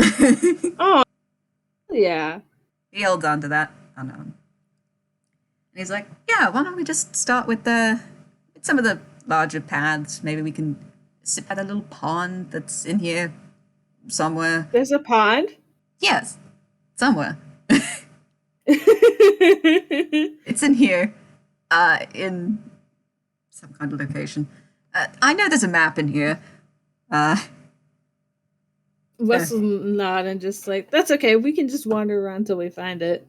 Oh, yeah. He holds on to that. Oh no. And he's like, yeah, why don't we just start with some of the larger paths? Maybe we can sit by the little pond that's in here somewhere. There's a pond? Yes, somewhere. It's in here, in some kind of location. I know there's a map in here. Wes will nod and just like, that's okay, we can just wander around till we find it.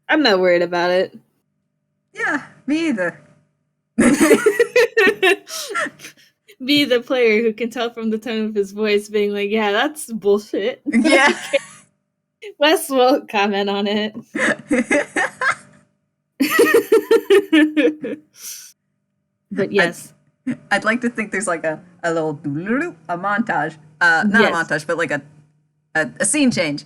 I'm not worried about it. Yeah, me either. Me, the player who can tell from the tone of his voice, being like, yeah, that's bullshit. Yeah. Wes won't comment on it. But yes. I'd like to think there's like a little a montage. Not Yes. a montage, but like a scene change.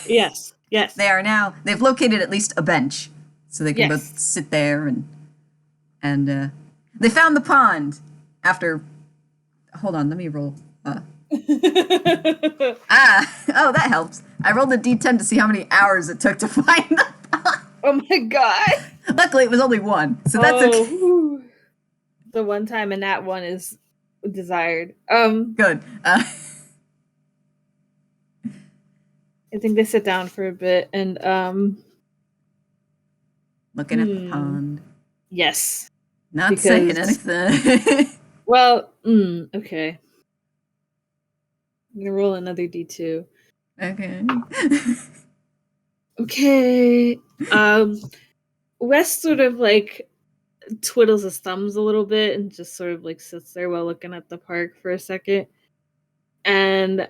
Yes. They've located at least a bench. So they can Yes. both sit there and they found the pond after hold on, let me roll. Oh, that helps. I rolled a d10 to see how many hours it took to find the pond. Oh my god. Luckily it was only one. So that's okay. Whew. The one time and that one is desired. Good. I think they sit down for a bit and looking at the pond. Yes. Not saying anything. Well, okay. I'm gonna roll another d2. Okay. Okay. Wes sort of like twiddles his thumbs a little bit and just sort of like sits there while looking at the park for a second. And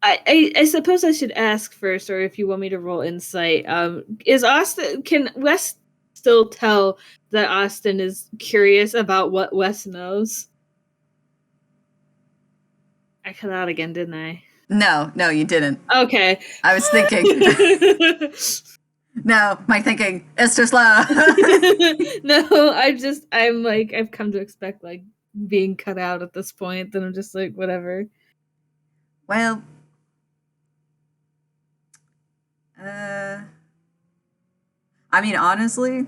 I suppose I should ask first, or if you want me to roll insight, can Wes still tell that Austin is curious about what Wes knows? I cut out again, didn't I? No, you didn't. Okay. I was thinking. No, my thinking is too slow. No, I'm like, I've come to expect like being cut out at this point. Then I'm just like, whatever. Well, I mean, honestly,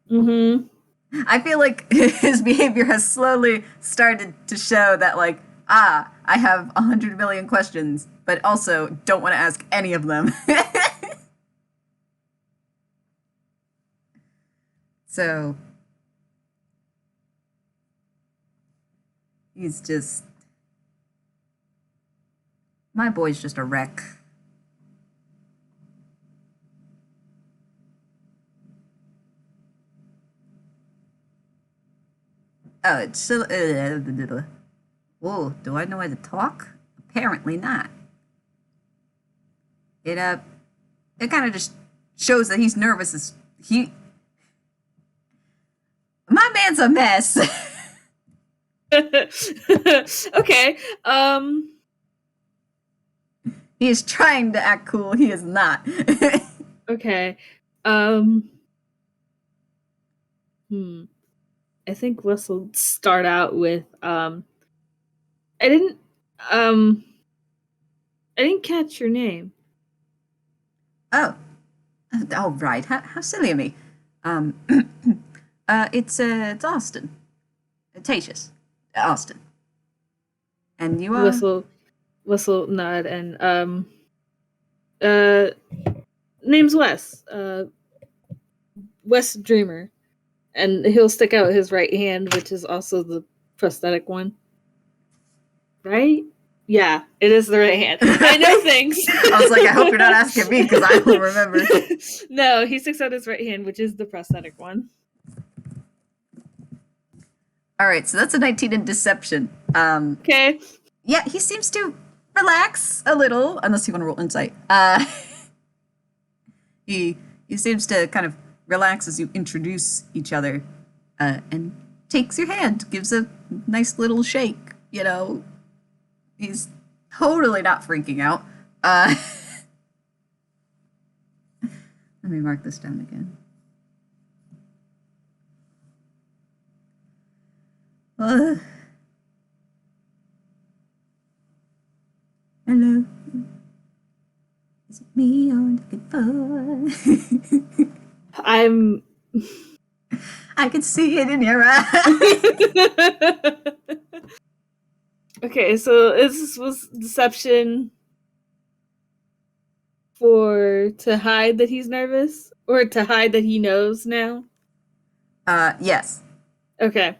I feel like his behavior has slowly started to show that, like, I have 100 million questions, but also don't want to ask any of them. So, he's just... My boy's just a wreck. Oh, it's so... Whoa, do I know how to talk? Apparently not. It kind of just shows that he's nervous. My man's a mess. Okay. He is trying to act cool. He is not. Okay. I think Wes will start out with I didn't catch your name. Oh, right. How silly of me. It's Austin. Teishus. Austin. And you are? Whistle nod and name's Wes. Wes Dreamer. And he'll stick out his right hand, which is also the prosthetic one. Right? Yeah, it is the right hand. I know things. I was like, I hope you're not asking me because I don't remember. No, he sticks out his right hand, which is the prosthetic one. All right, so that's a 19 in deception. Okay. Yeah, he seems to relax a little, unless you want to roll insight. He seems to kind of relax as you introduce each other, and takes your hand, gives a nice little shake. You know, he's totally not freaking out. Let me mark this down again. Hello. Is it me you're looking for? I can see it in your eyes. Okay, so this was deception to hide that he's nervous, or to hide that he knows now. Yes. Okay.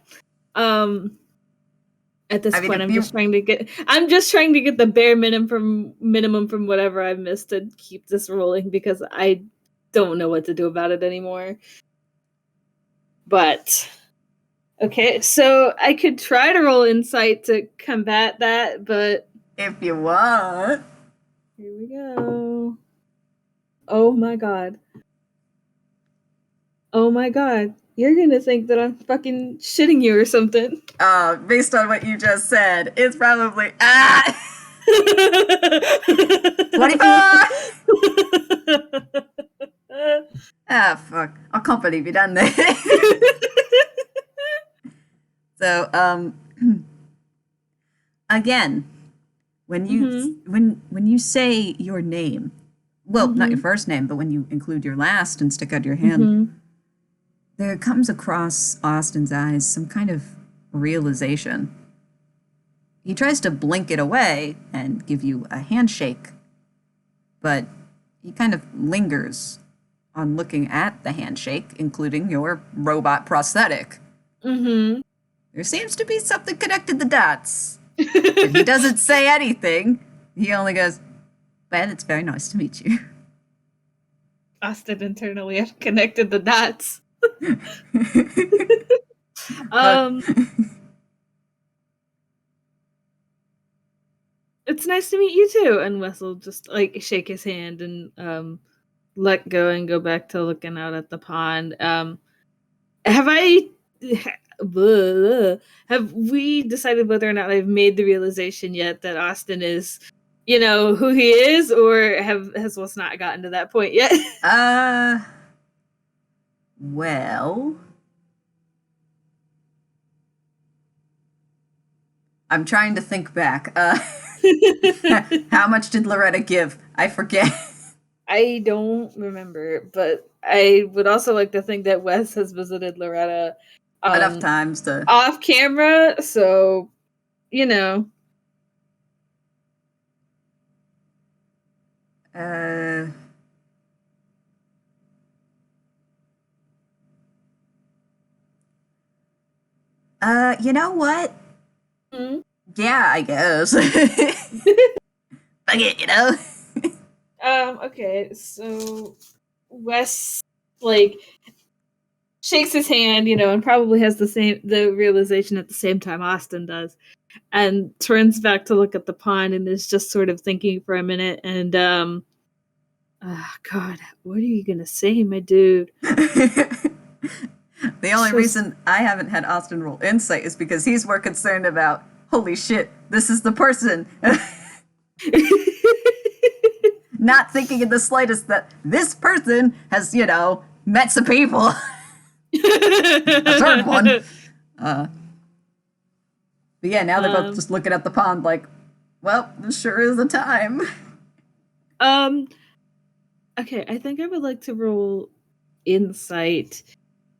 At this point, I'm you just trying to get the bare minimum from whatever I've missed to keep this rolling, because I don't know what to do about it anymore. But okay, so I could try to roll insight to combat that, but if you want. here we go. Oh my god. Oh my god. You're gonna think that I'm fucking shitting you or something. Based on what you just said, it's probably 24. Fuck! I can't believe you done that. So, again, when you when you say your name, well, not your first name, but when you include your last and stick out your hand, there comes across Austin's eyes some kind of realization. He tries to blink it away and give you a handshake, but he kind of lingers on looking at the handshake, including your robot prosthetic. There seems to be something connected the dots. But he doesn't say anything. He only goes, well, it's very nice to meet you. Austin internally connected the dots. It's nice to meet you too. And Wes will just like shake his hand and let go and go back to looking out at the pond. Have we decided whether or not I've made the realization yet that Austin is, who he is, or has Wes not gotten to that point yet? Well, I'm trying to think back. How much did Loretta give? I forget. I don't remember, but I would also like to think that Wes has visited Loretta enough times to off camera, so you know what? Yeah, I guess. Fuck it, okay, so Wes shakes his hand, and probably has the realization at the same time Austin does, and turns back to look at the pond and is just sort of thinking for a minute, and God, what are you gonna say, my dude? The only reason I haven't had Austin roll insight is because he's more concerned about, holy shit, this is the person. Not thinking in the slightest that this person has, met some people. A third one. But yeah, now they're both just looking at the pond like, well, this sure is the time. Okay, I think I would like to roll insight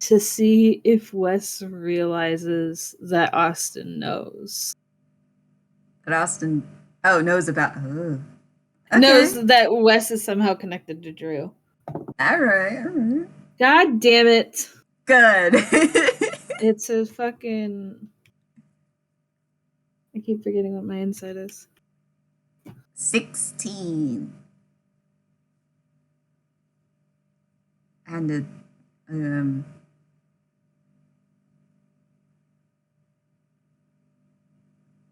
to see if Wes realizes that Austin knows. That Austin, knows about, okay. Knows that Wes is somehow connected to Drew. All right. God damn it. Good. It's a fucking... I keep forgetting what my insight is. 16. And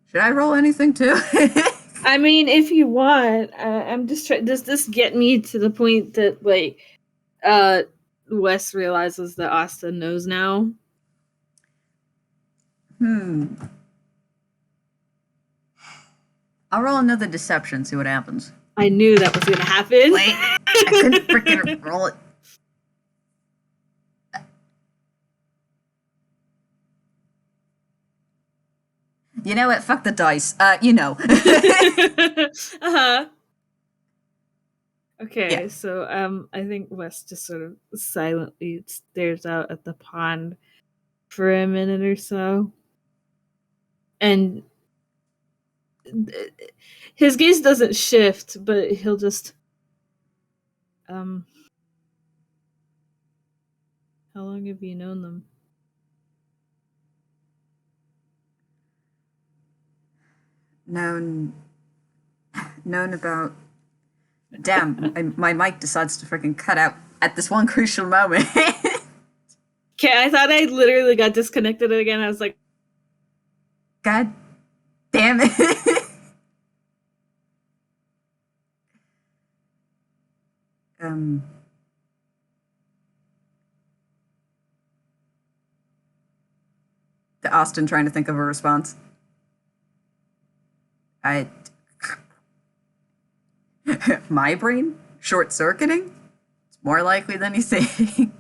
should I roll anything too? I mean, if you want, I'm just trying. Does this get me to the point that Wes realizes that Austin knows now? I'll roll another deception, see what happens. I knew that was gonna happen. Wait, I couldn't freaking roll it. You know what? Fuck the dice. Okay, yeah. So I think Wes just sort of silently stares out at the pond for a minute or so. And his gaze doesn't shift, but he'll just how long have you known them? Known about. Damn, my mic decides to freaking cut out at this one crucial moment. Okay, I thought I literally got disconnected again. I was like, God damn it. Austin trying to think of a response. My brain? Short circuiting? It's more likely than you think.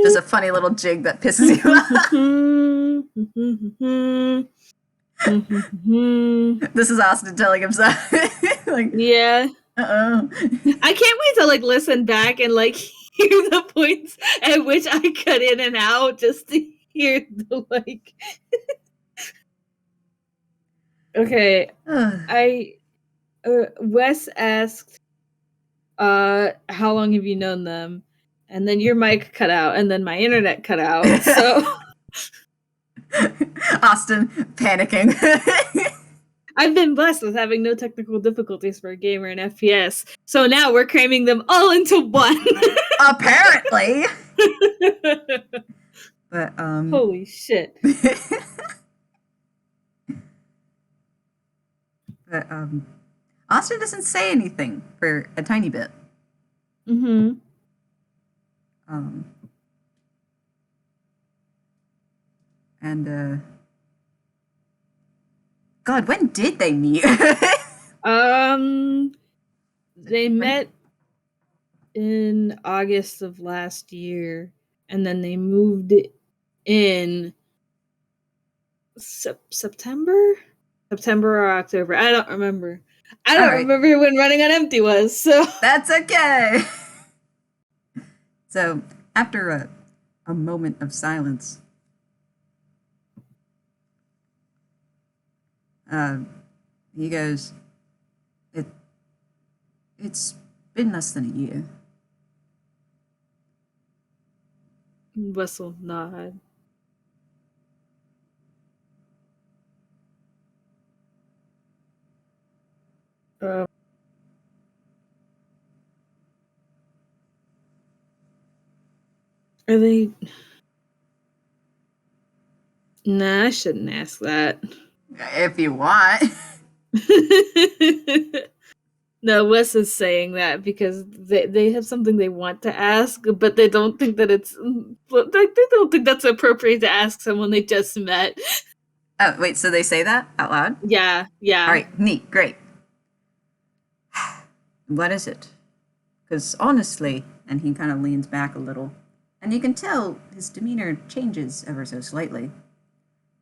Just a funny little jig that pisses you off. This is Austin telling himself. Like, yeah. Uh-oh. I can't wait to like listen back and like hear the points at which I cut in and out just to hear the like. Okay, Wes asked, how long have you known them? And then your mic cut out, and then my internet cut out. So Austin panicking. I've been blessed with having no technical difficulties for a gamer in FPS. So now we're cramming them all into one. Apparently. But holy shit. But Austin doesn't say anything for a tiny bit. Mm-hmm. And God, when did they meet? They met in August of last year, and then they moved in September or October. I don't remember. I don't remember when Running on Empty was, so that's okay. So after a moment of silence, he goes, It's been less than a year. Whistle nod. Are they? Nah, I shouldn't ask that. If you want. No, Wes is saying that because they have something they want to ask, but they don't think that it's like they don't think that's appropriate to ask someone they just met. Oh, wait, so they say that out loud? Yeah. All right, neat, great. What is it? Because honestly, and he kind of leans back a little, and you can tell his demeanor changes ever so slightly.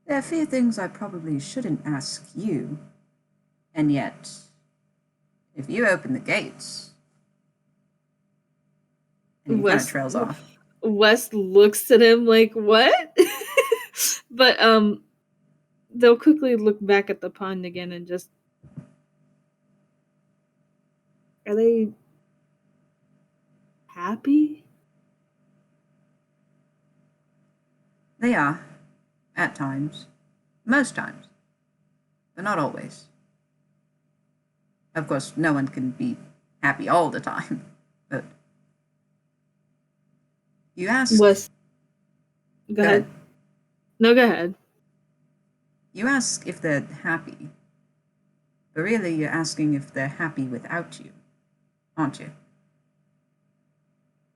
There are a few things I probably shouldn't ask you, and yet, if you open the gates, and he kind of trails off. Wes looks at him like, what? But they'll quickly look back at the pond again and just, are they happy? They are, at times, most times, but not always. Of course, no one can be happy all the time, but you ask. Wes, go ahead. No, go ahead. You ask if they're happy, but really you're asking if they're happy without you, aren't you?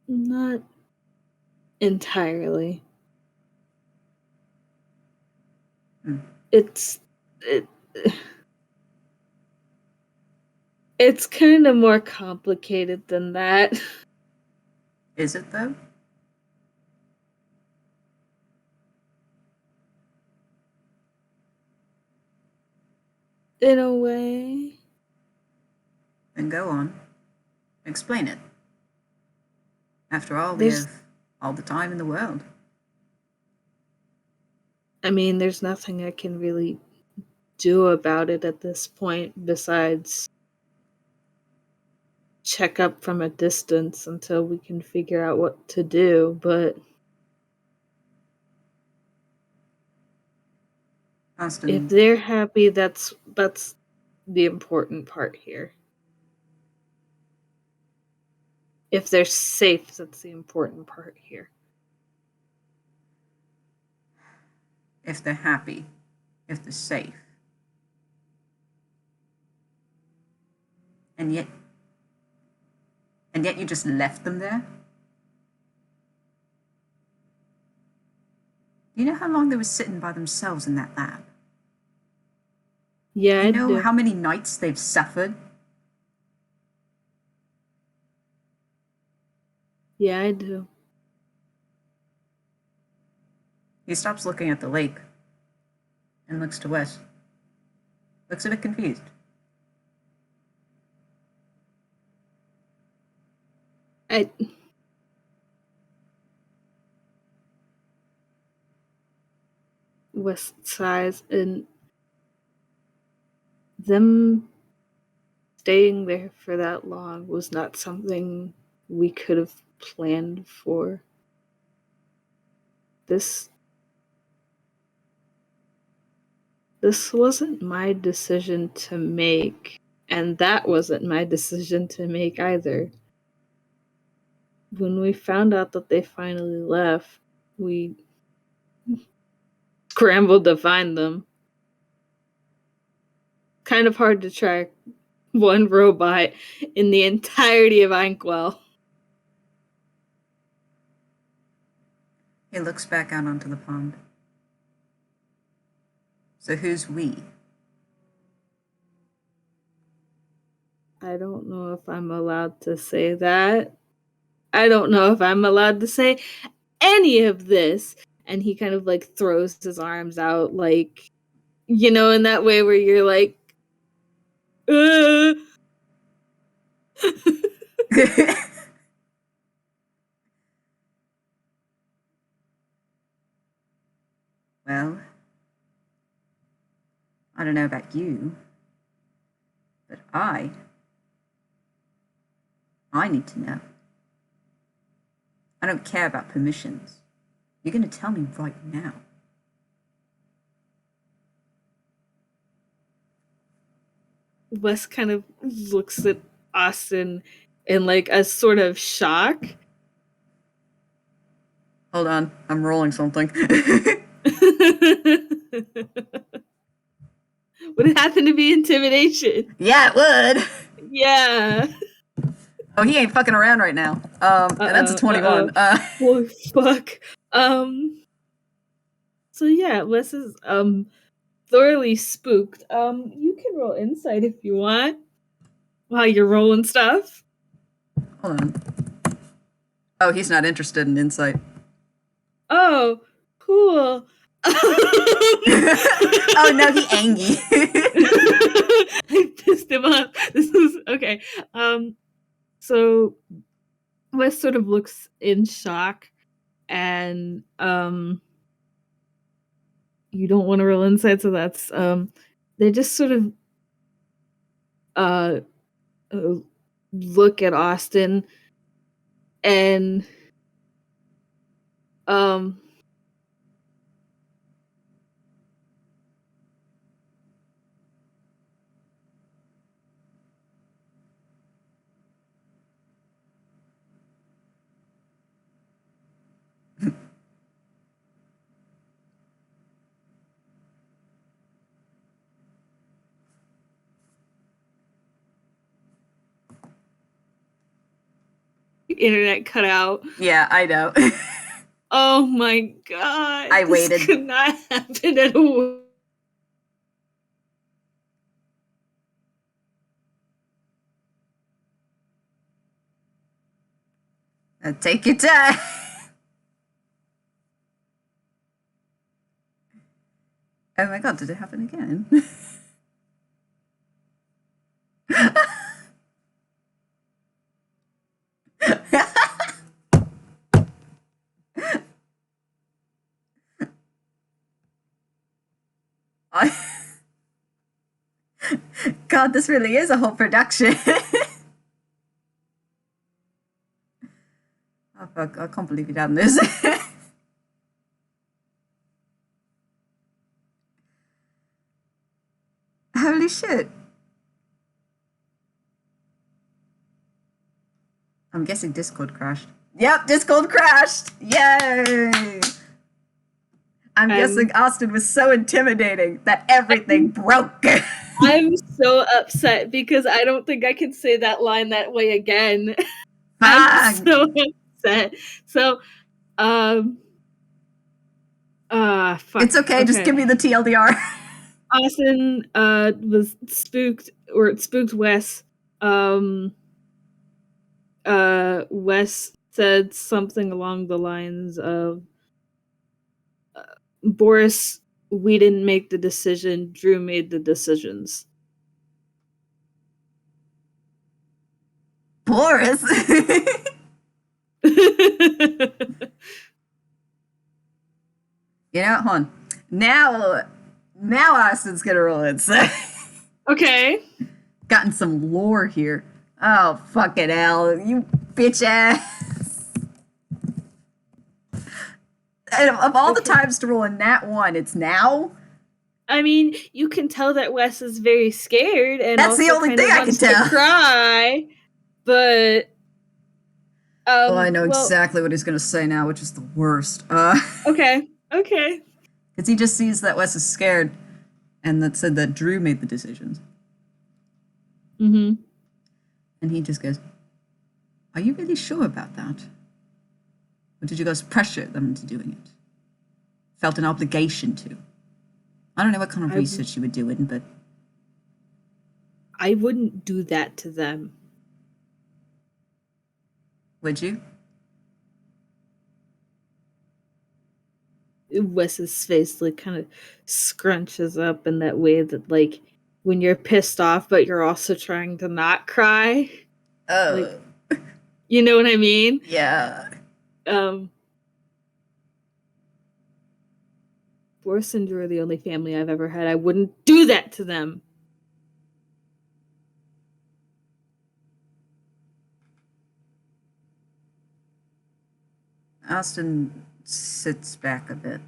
Not entirely. It's kind of more complicated than that. Is it though? In a way. Then go on. Explain it. After all, we There's, have all the time in the world. I mean, there's nothing I can really do about it at this point besides check up from a distance until we can figure out what to do, but if Austin, they're happy, that's the important part here. If they're safe, that's the important part here. if they're happy, if they're safe. And yet you just left them there? You know how long they were sitting by themselves in that lab? Yeah, You I know do. how many nights they've suffered? Yeah, I do. He stops looking at the lake and looks to Wes. Looks a bit confused. I West size and them staying there for that long was not something we could have planned for. This wasn't my decision to make, and that wasn't my decision to make either. When we found out that they finally left, we scrambled to find them. Kind of hard to track one robot in the entirety of Inkwell. He looks back out onto the pond. So who's we? I don't know if I'm allowed to say that. I don't know if I'm allowed to say any of this. And he kind of like throws his arms out, like, you know, in that way where you're like, Well, I don't know about you, but I need to know. I don't care about permissions. You're going to tell me right now. Wes kind of looks at Austin in like a sort of shock. Hold on, I'm rolling something. Would it happen to be intimidation? Yeah, it would. Yeah. Oh, he ain't fucking around right now. And that's a 21. Oh, fuck. So yeah, Wes is thoroughly spooked. You can roll insight if you want while you're rolling stuff. Hold on. Oh, he's not interested in insight. Oh, cool. Oh no, he angry. I pissed him off. This is okay. So Wes sort of looks in shock, and you don't want to roll insight, so that's they just sort of uh look at Austin and um internet cut out. Yeah, I know. Oh my god. I this waited. Could not happen at all. Take your time. Oh my god, did it happen again? God, this really is a whole production. Oh fuck, I can't believe you done this. Holy shit. I'm guessing Discord crashed. Yep, Discord crashed! Yay! I'm guessing Austin was so intimidating that everything broke. I'm so upset because I don't think I can say that line that way again. I'm Fuck. so upset. So, fuck. It's okay, just give me the TLDR. Austin was spooked, or it spooked Wes. Wes said something along the lines of, Boris, we didn't make the decision, Drew made the decisions. Boris. You know, hold on. Now Austin's gonna roll it. So. Okay. Gotten some lore here. Oh, fucking hell. You bitch ass. And of all the times to roll a nat 1, it's now? I mean, you can tell that Wes is very scared and that's the only thing I can tell. Cry, but well, I know exactly what he's gonna say now, which is the worst. Okay. Because he just sees that Wes is scared, and that said that Drew made the decisions. Mm-hmm. And he just goes, "Are you really sure about that? Or did you guys pressure them into doing it? Felt an obligation to? I don't know what kind of research you were doing, but I wouldn't do that to them." Would you? Wes's face like kind of scrunches up in that way that, like, when you're pissed off but you're also trying to not cry. Oh. Like, you know what I mean? Yeah. Boris and Drew are the only family I've ever had. I wouldn't do that to them. Austin sits back a bit.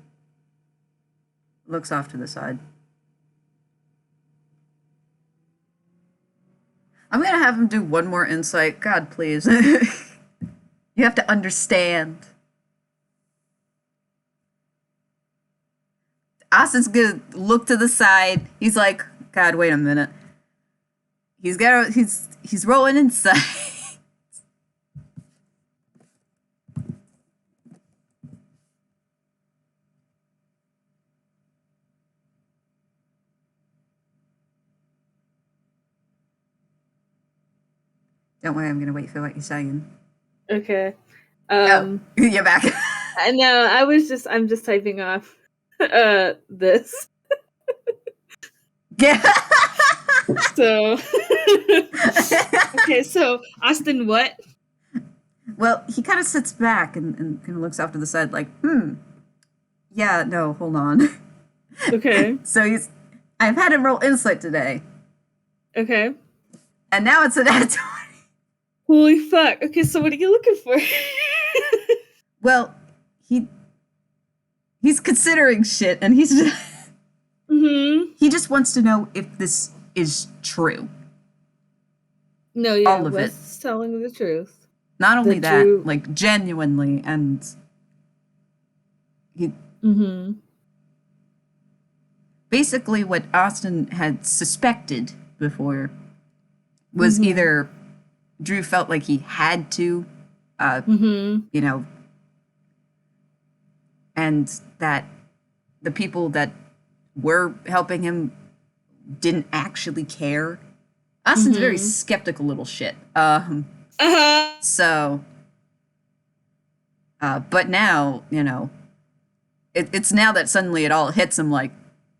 Looks off to the side. I'm gonna have him do one more insight. God, please. You have to understand. Austin's gonna look to the side. He's like, God, wait a minute. He's rolling insight. Don't worry, I'm gonna wait for what you're saying. Okay. You're back. I know. I'm just typing off this. Yeah. So okay, so Austin, what? Well, he kind of sits back and kind of looks off to the side, like, yeah, no, hold on. Okay. So I've had him roll insight today. Okay. And now it's an at 20. Holy fuck. Okay, so what are you looking for? Well, he's considering shit, and he's just... Mm-hmm. He just wants to know if this is true. No, yeah, all of Wes it. is telling the truth. Not only that, like, genuinely, and he... Mm-hmm. Basically, what Austin had suspected before was either Drew felt like he had to, you know, and that the people that were helping him didn't actually care. Austin's a very skeptical little shit. So, but now, you know, it's now that suddenly it all hits him like,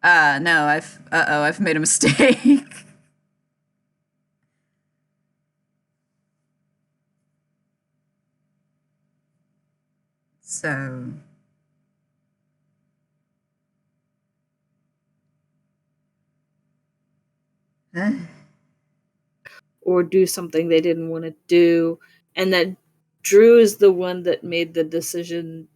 no, I've made a mistake. So, or do something they didn't want to do, and that Drew is the one that made the decision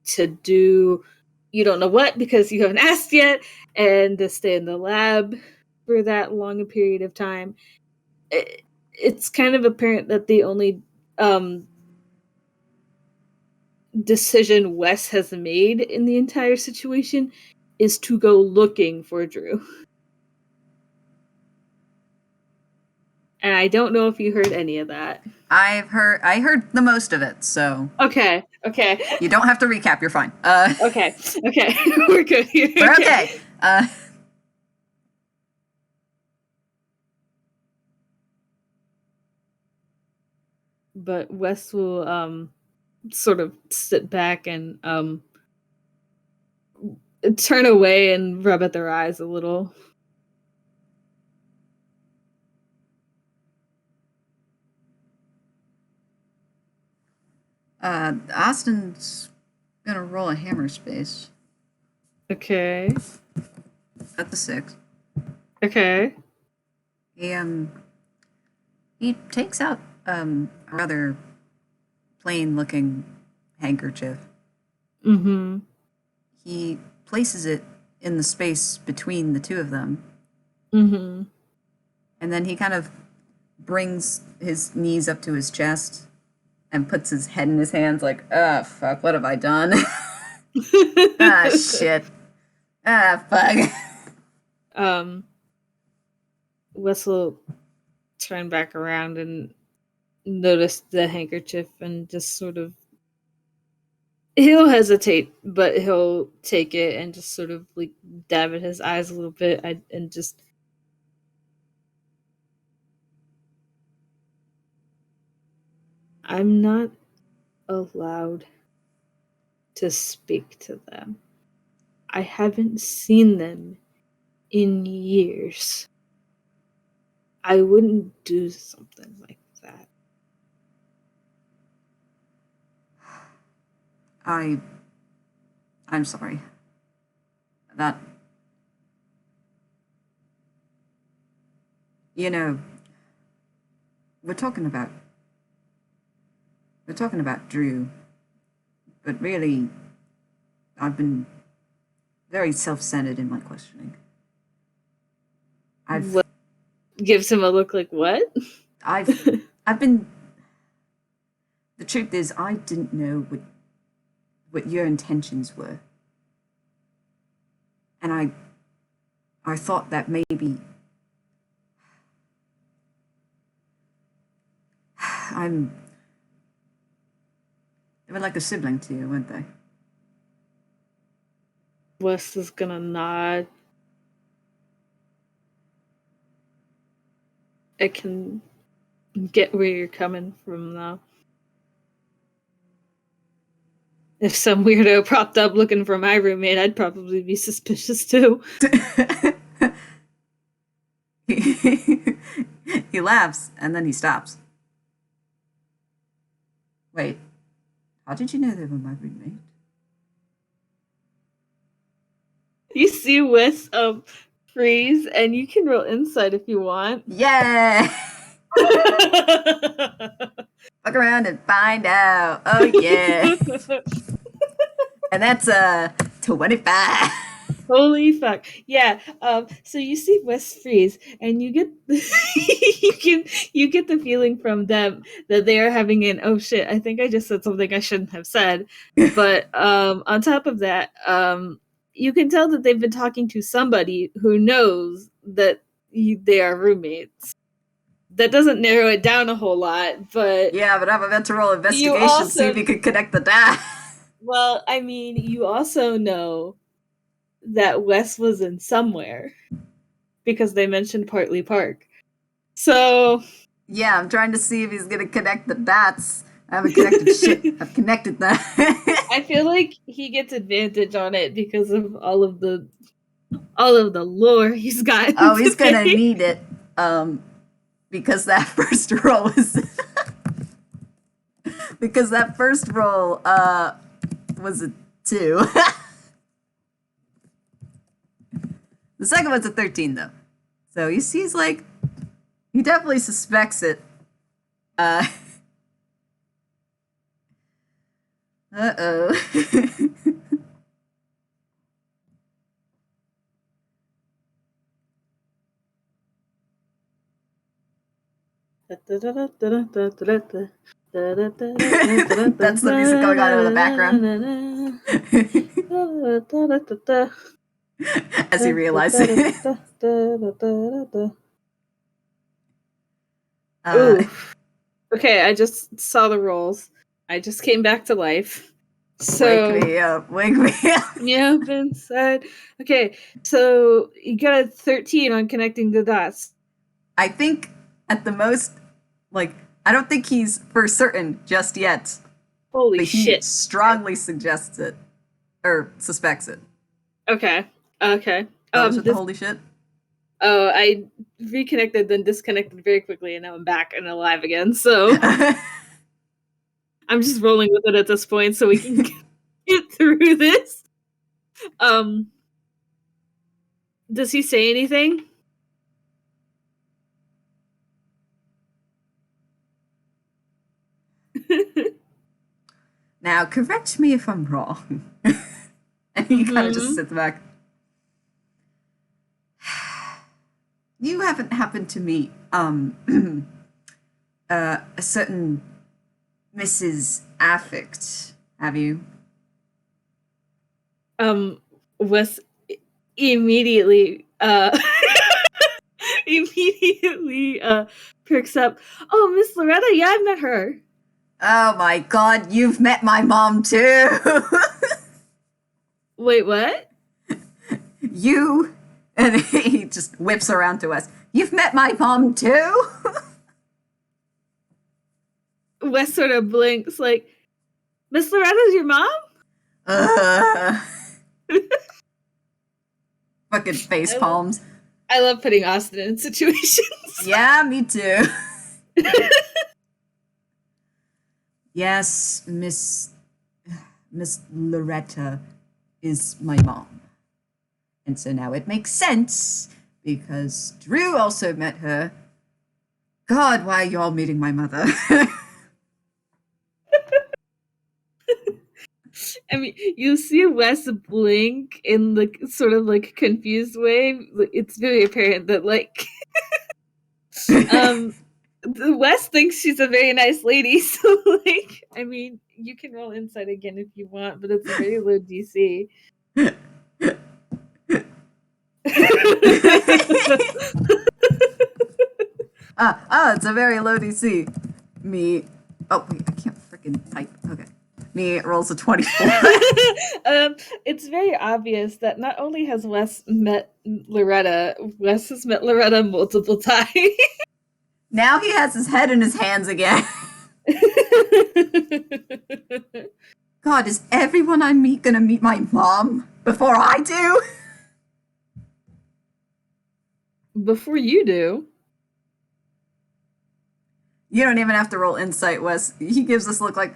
to do you don't know what because you haven't asked yet, and to stay in the lab for that long a period of time. It's kind of apparent that the only decision Wes has made in the entire situation is to go looking for Drew. And I don't know if you heard any of that. I heard the most of it, so Okay. you don't have to recap. You're fine. Okay. We're good here. We're okay. But Wes will sort of sit back and turn away and rub at their eyes a little. Austin's gonna roll a hammer space Okay. at the 6. Okay. He takes out a rather plain looking handkerchief. Mm-hmm. He places it in the space between the two of them. Mm-hmm. And then he kind of brings his knees up to his chest and puts his head in his hands like, ah, fuck, what have I done? Ah, shit. Ah, fuck. Wes will turn back around and notice the handkerchief and just sort of he'll hesitate, but he'll take it and just sort of like dab at his eyes a little bit and just I'm not allowed to speak to them. I haven't seen them in years. I wouldn't do something like that. I'm sorry. That, you know, we're talking about Drew, but really, I've been very self-centered in my questioning. What gives him a look like what? I've been. The truth is, I didn't know what your intentions were, and I thought that maybe they were like a sibling to you, weren't they? Wes is gonna nod. I can get where you're coming from now. If some weirdo propped up looking for my roommate, I'd probably be suspicious too. He laughs and then he stops. Wait, how did you know they were my roommate? You see Wes freeze, and you can roll insight if you want. Yeah! Fuck around and find out. Oh yeah. And that's 25. Holy fuck. Yeah. So you see Wes freeze, and you get you get the feeling from them that they are having an oh shit, I think I just said something I shouldn't have said. But on top of that, you can tell that they've been talking to somebody who knows that they are roommates. That doesn't narrow it down a whole lot, but yeah, but I'm about to roll investigation, see if you can connect the dots. Well, I mean, you also know that Wes was in somewhere because they mentioned Partly Park. So yeah, I'm trying to see if he's gonna connect the dots. I haven't connected shit. I've connected that. I feel like he gets advantage on it because of all of the lore he's got. Oh, he's gonna need it. Because that first roll was because that first roll was a 2. The second one's a 13 though. So he sees like he definitely suspects it. Uh-oh. That's the music going on in the background. As he realizes it. Ooh. Okay, I just saw the rolls. I just came back to life. So wake me up, wake me up. Yeah, inside. Okay, so you got a 13 on connecting the dots. I think at the most, like, I don't think he's for certain just yet. Holy but he shit. strongly suggests it. Or suspects it. Okay. Oh, was it the holy shit? Oh, I reconnected, then disconnected very quickly, and now I'm back and alive again, so I'm just rolling with it at this point so we can get through this. Does he say anything? Now, correct me if I'm wrong. And he kind of just sits back. You haven't happened to meet, a certain Mrs. Affect, have you? Wes immediately perks up. Oh, Miss Loretta, yeah, I've met her. Oh my god, you've met my mom too! Wait, what? You, and he just whips around to us. You've met my mom too? Wes sort of blinks like, Miss Loretta's your mom? Fucking face palms. I love putting Austin in situations. Yeah, me too. Yes, Miss Loretta is my mom. And so now it makes sense, because Drew also met her. God, why are you all meeting my mother? I mean, you see Wes blink in the sort of like confused way. It's very apparent that like Wes thinks she's a very nice lady, so like I mean you can roll insight again if you want, but it's a very low DC. It's a very low DC. Oh wait, I can't freaking type. Okay. Me rolls a 24. It's very obvious that not only has Wes met Loretta, Wes has met Loretta multiple times. Now he has his head in his hands again. God, is everyone I meet gonna meet my mom before I do? Before you do. You don't even have to roll insight, Wes. He gives this look like...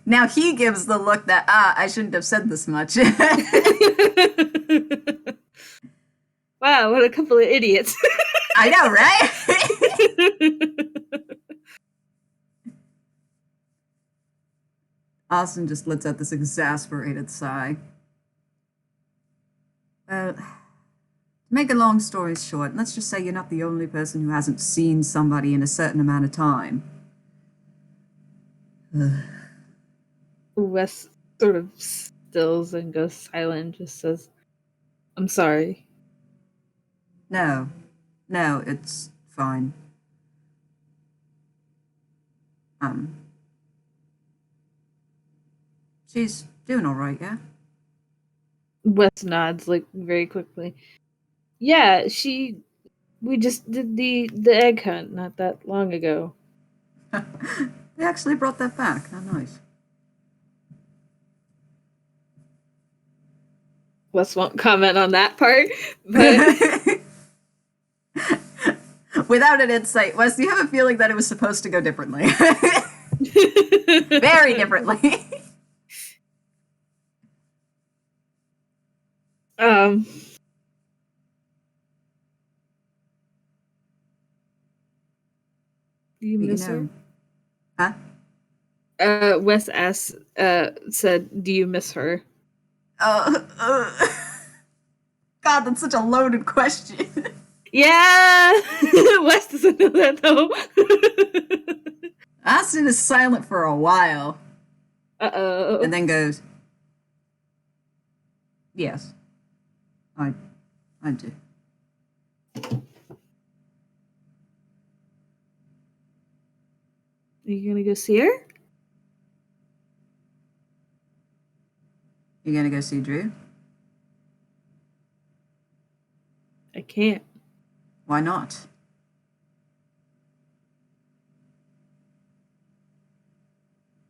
Now he gives the look that, I shouldn't have said this much. Wow, what a couple of idiots. I know, right? Austin just lets out this exasperated sigh. Well, to make a long story short, let's just say you're not the only person who hasn't seen somebody in a certain amount of time. Wes sort of stills and goes silent and just says, I'm sorry. No, it's fine. She's doing alright, yeah? Wes nods like very quickly. Yeah, we just did the egg hunt not that long ago. They actually brought that back. How nice. Wes won't comment on that part, but without an insight, Wes, do you have a feeling that it was supposed to go differently? Very differently. Do you But, miss her? Huh? Wes asked, said, do you miss her? God, that's such a loaded question. Yeah! Wes doesn't know that, though. Austin is silent for a while Uh-oh. and then goes, "Yes, I do." Are you gonna go see her? You gonna go see Drew? I can't. Why not?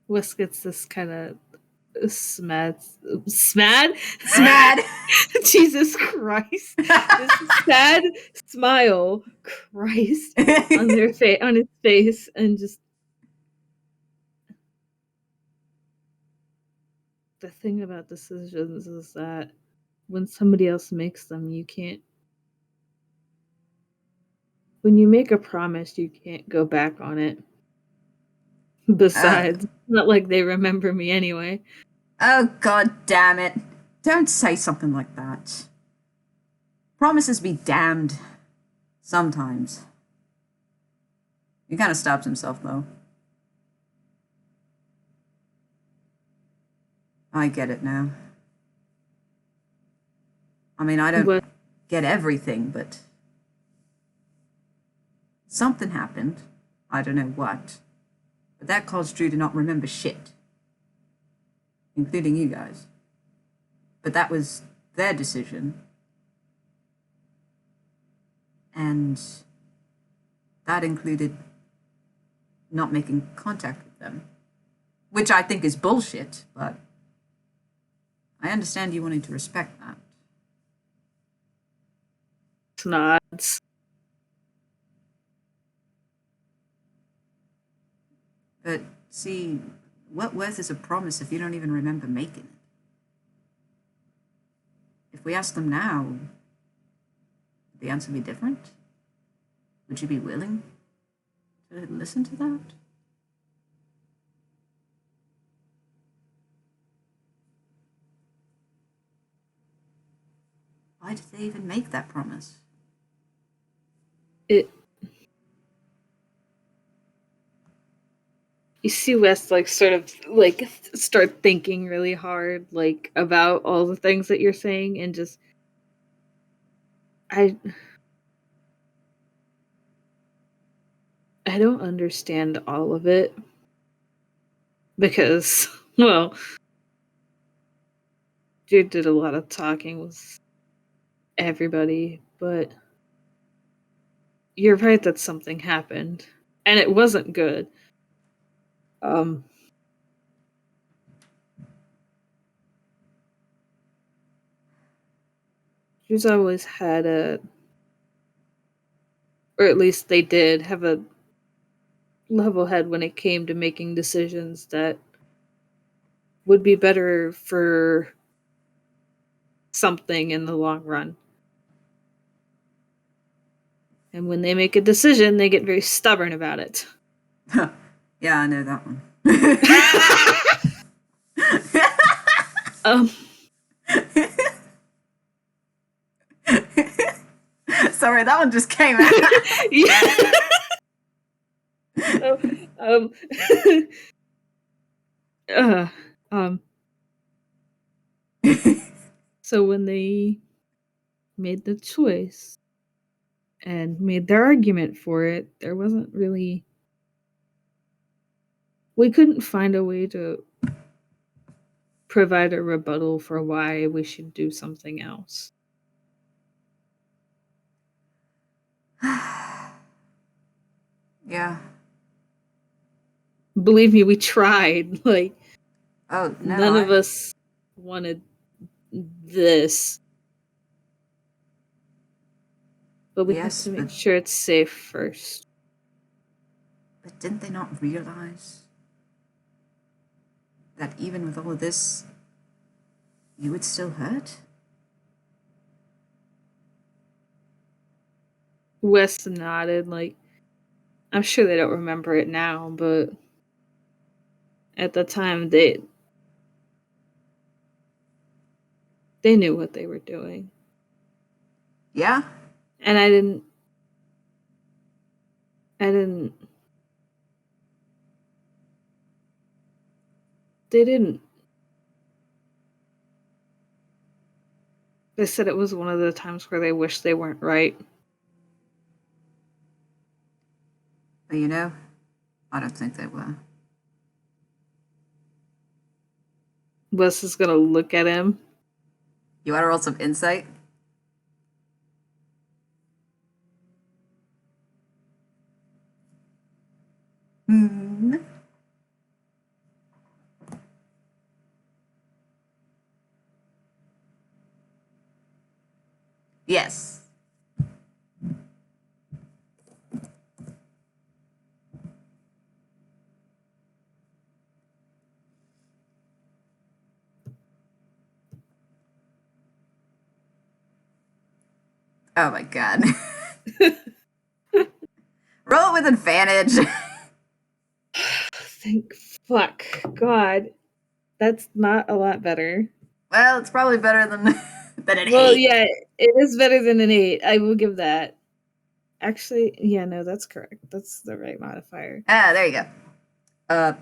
Wes gets this kind of smad? Smad. Jesus Christ. This sad smile, Christ, on on his face, and just the thing about decisions is that when somebody else makes them, you can't. When you make a promise, you can't go back on it. Besides, it's not like they remember me anyway. Oh, God damn it. Don't say something like that. Promises be damned. Sometimes. He kind of stops himself, though. I get it now. I mean, I don't What? get everything, but something happened. I don't know what. But that caused Drew to not remember shit. Including you guys. But that was their decision. And that included not making contact with them. Which I think is bullshit, but I understand you wanting to respect that. Nods. But see, what worth is a promise if you don't even remember making it? If we ask them now, would the answer be different? Would you be willing to listen to that? Why did they even make that promise? You see Wes like sort of like start thinking really hard like about all the things that you're saying and just I don't understand all of it because well Jude did a lot of talking with everybody, but you're right that something happened and it wasn't good. Jude's always had a, or at least they did have a level head when it came to making decisions that would be better for something in the long run. And when they make a decision, they get very stubborn about it. Yeah, I know that one. Sorry, that one just came out. Yeah. So when they made the choice and made their argument for it, there wasn't really. We couldn't find a way to provide a rebuttal for why we should do something else. Yeah. Believe me, we tried. Like, Oh, no. none of us wanted this. But we have to make sure it's safe first. But didn't they not realize that even with all of this, you would still hurt? Wes nodded, like, I'm sure they don't remember it now, but at the time they knew what they were doing. Yeah? And I didn't they didn't. They said it was one of the times where they wished they weren't right. But you know, I don't think they were. Wes is gonna look at him. You want to roll some insight? Hmm. Yes. Oh my god. Roll it with advantage. Thank fuck. God. That's not a lot better. Well, it's probably better than than an Well, 8. yeah, it is better than an 8. I will give that. Actually, yeah, no, that's correct. That's the right modifier. Ah, there you go.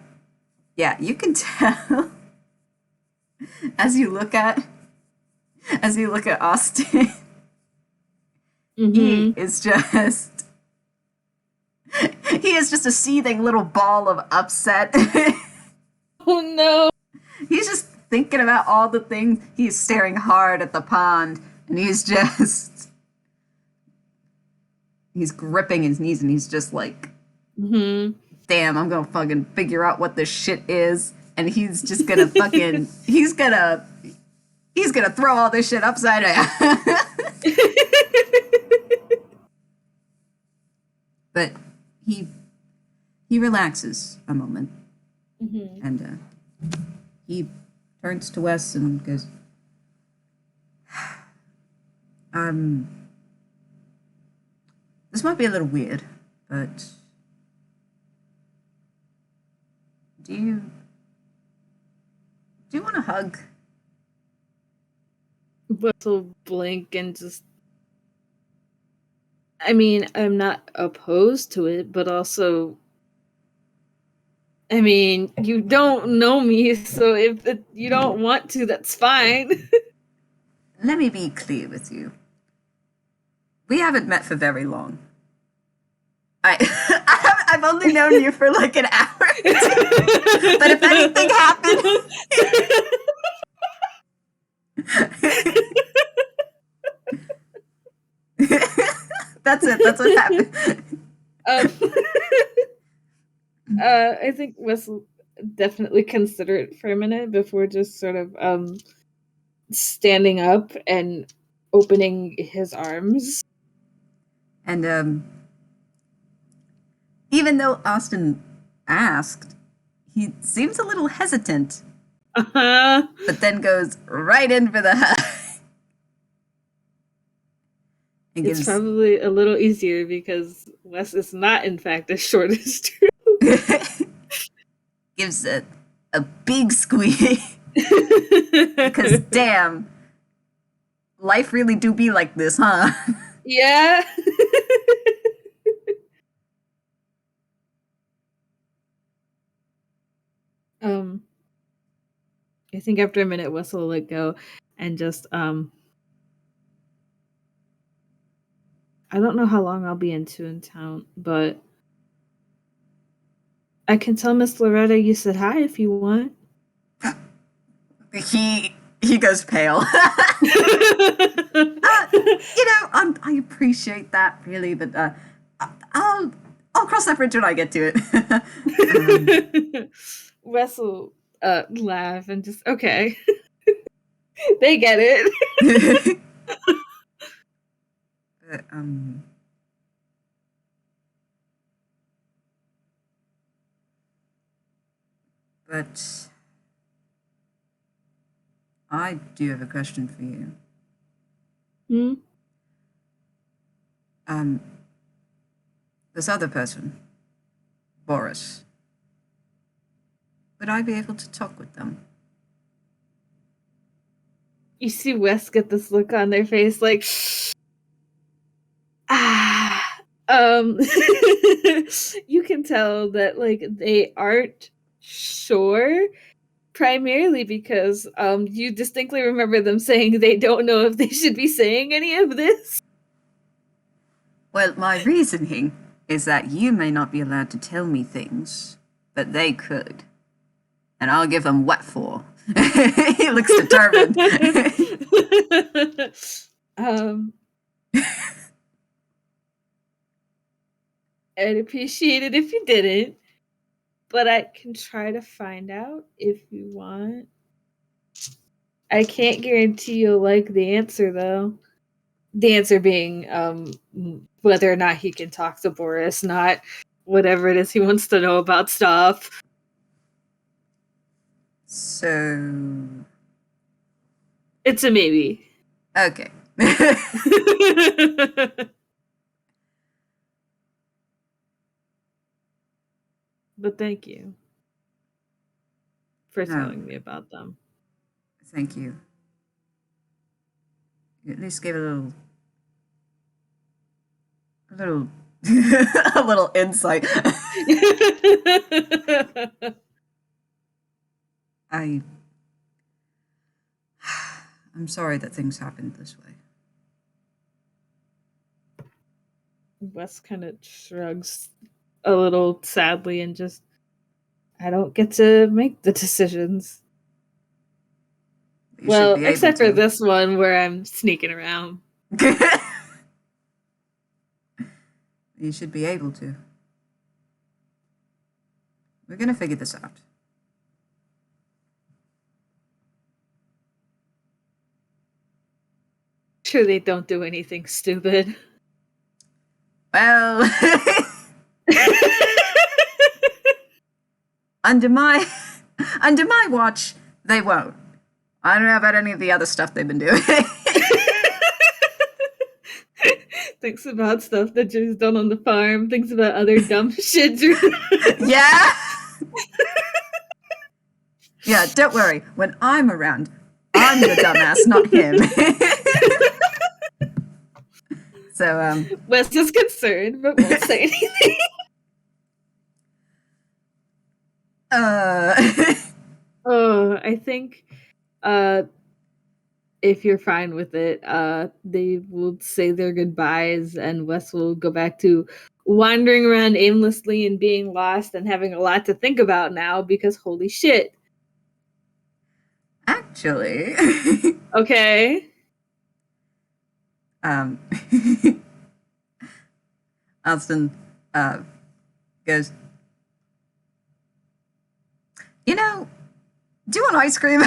Yeah, you can tell as you look at Austin, he Mm-hmm. is just he is just a seething little ball of upset. Oh no. He's just thinking about all the things. He's staring hard at the pond, and he's gripping his knees, and he's just like, Mm-hmm. damn, I'm gonna fucking figure out what this shit is. And he's just gonna fucking, he's gonna throw all this shit upside down. But he relaxes a moment, Mm-hmm. and he turns to Wes and goes, this might be a little weird, but do you want a hug? Wes will blink and just. I mean, I'm not opposed to it, but also, I mean, you don't know me, so if you don't want to, that's fine. Let me be clear with you. We haven't met for very long. I've only known you for like an hour. But if anything happened, that's it. That's what happened. um, I think Wes will definitely consider it for a minute before just sort of standing up and opening his arms. And even though Austin asked, he seems a little hesitant, Uh-huh. but then goes right in for the hug. It's probably a little easier because Wes is not, in fact, as short as Drew. Gives a big squeeze. Because damn, life really do be like this, huh? Yeah. I think after a minute, Wes will let go and just I don't know how long I'll be in Toontown, but I can tell Miss Loretta you said hi if you want. He goes pale. I appreciate that really, but I'll cross that bridge when I get to it. Wes will laugh and just okay. They get it. But, but I do have a question for you. Hmm? This other person, Boris. Would I be able to talk with them? You see Wes get this look on their face like, you can tell that like they aren't sure, primarily because you distinctly remember them saying they don't know if they should be saying any of this. Well, my reasoning is that you may not be allowed to tell me things, but they could. And I'll give them what for. He looks determined. I'd appreciate it if you didn't, but I can try to find out if you want. I can't guarantee you'll like the answer, though. The answer being whether or not he can talk to Boris, not whatever it is he wants to know about stuff. So... It's a maybe. Okay. But thank you for telling me about them. Thank you. You at least gave a little insight. I'm sorry that things happened this way. Wes kind of shrugs a little sadly and just, I don't get to make the decisions. Well, except for this one where I'm sneaking around. You should be able to. We're gonna figure this out. Sure they don't do anything stupid. Well... Under my watch, they won't. I don't know about any of the other stuff they've been doing. Thinks about stuff that Drew's done on the farm. Thinks about other dumb shit Drew. Yeah? Yeah, don't worry. When I'm around, I'm the dumbass, not him. So, Wes is concerned, but won't say anything. I think if you're fine with it, they will say their goodbyes and Wes will go back to wandering around aimlessly and being lost and having a lot to think about now because holy shit. Actually. Okay. Alston goes, you know, do you want ice cream?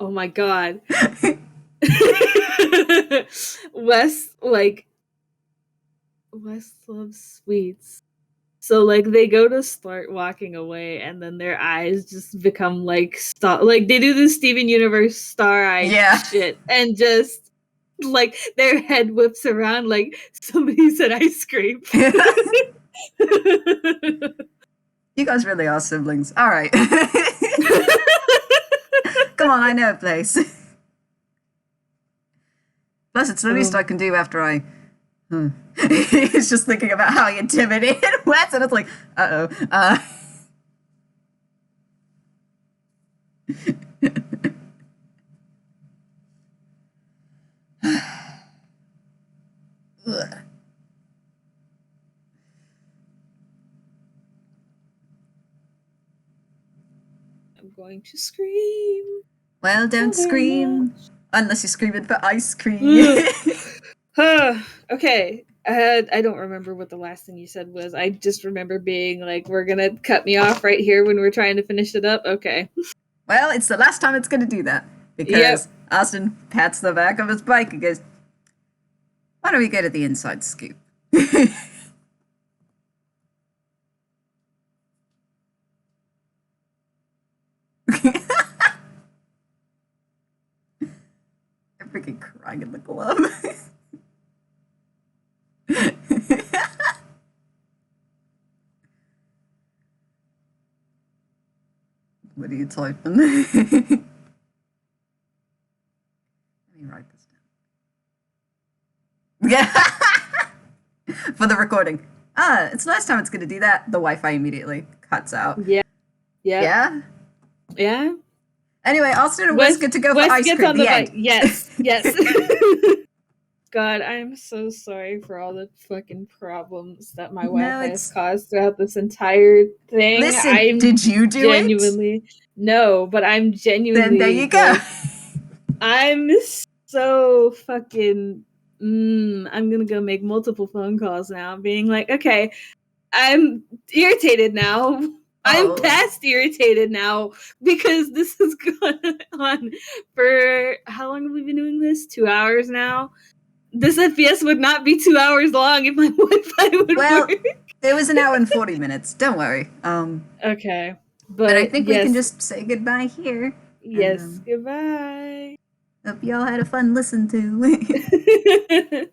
Oh my god. Wes loves sweets. So like they go to start walking away and then their eyes just become like they do the Steven Universe star-eyed shit and just like their head whips around like somebody said ice cream. You guys really are siblings. All right. Come on, I know a place. Plus, it's the least I can do after I... He's just thinking about how he intimidated Wes, and it's like, uh-oh. I'm going to scream. Well, don't scream. Unless you're screaming for ice cream. Okay. I don't remember what the last thing you said was. I just remember being like, we're going to cut me off right here when we're trying to finish it up. Okay. Well, it's the last time it's going to do that. Because Austin pats the back of his bike and goes, why don't we go to the inside scoop? I'm freaking crying in the glove. What are you typing? Let me write this down. Yeah. For the recording. It's the last time it's going to do that. The Wi-Fi immediately cuts out. Yeah. Yeah. Yeah? Yeah. Anyway, Austin and Wes get to go for ice gets cream. on the end. bike. Yes. Yes. God, I'm so sorry for all the fucking problems that my Wi-Fi has caused throughout this entire thing. Listen, did you do genuinely, no, but I'm genuinely. Then there you go. I'm so fucking. I'm gonna go make multiple phone calls now, being like, okay, I'm irritated now. I'm past irritated now because this has gone on for how long have we been doing this? 2 hours now. This FPS would not be 2 hours long if my Wi-Fi would work. It was an hour and 40 minutes. Don't worry. Okay, but I think we can just say goodbye here. Yes, goodbye. Hope y'all had a fun listen to.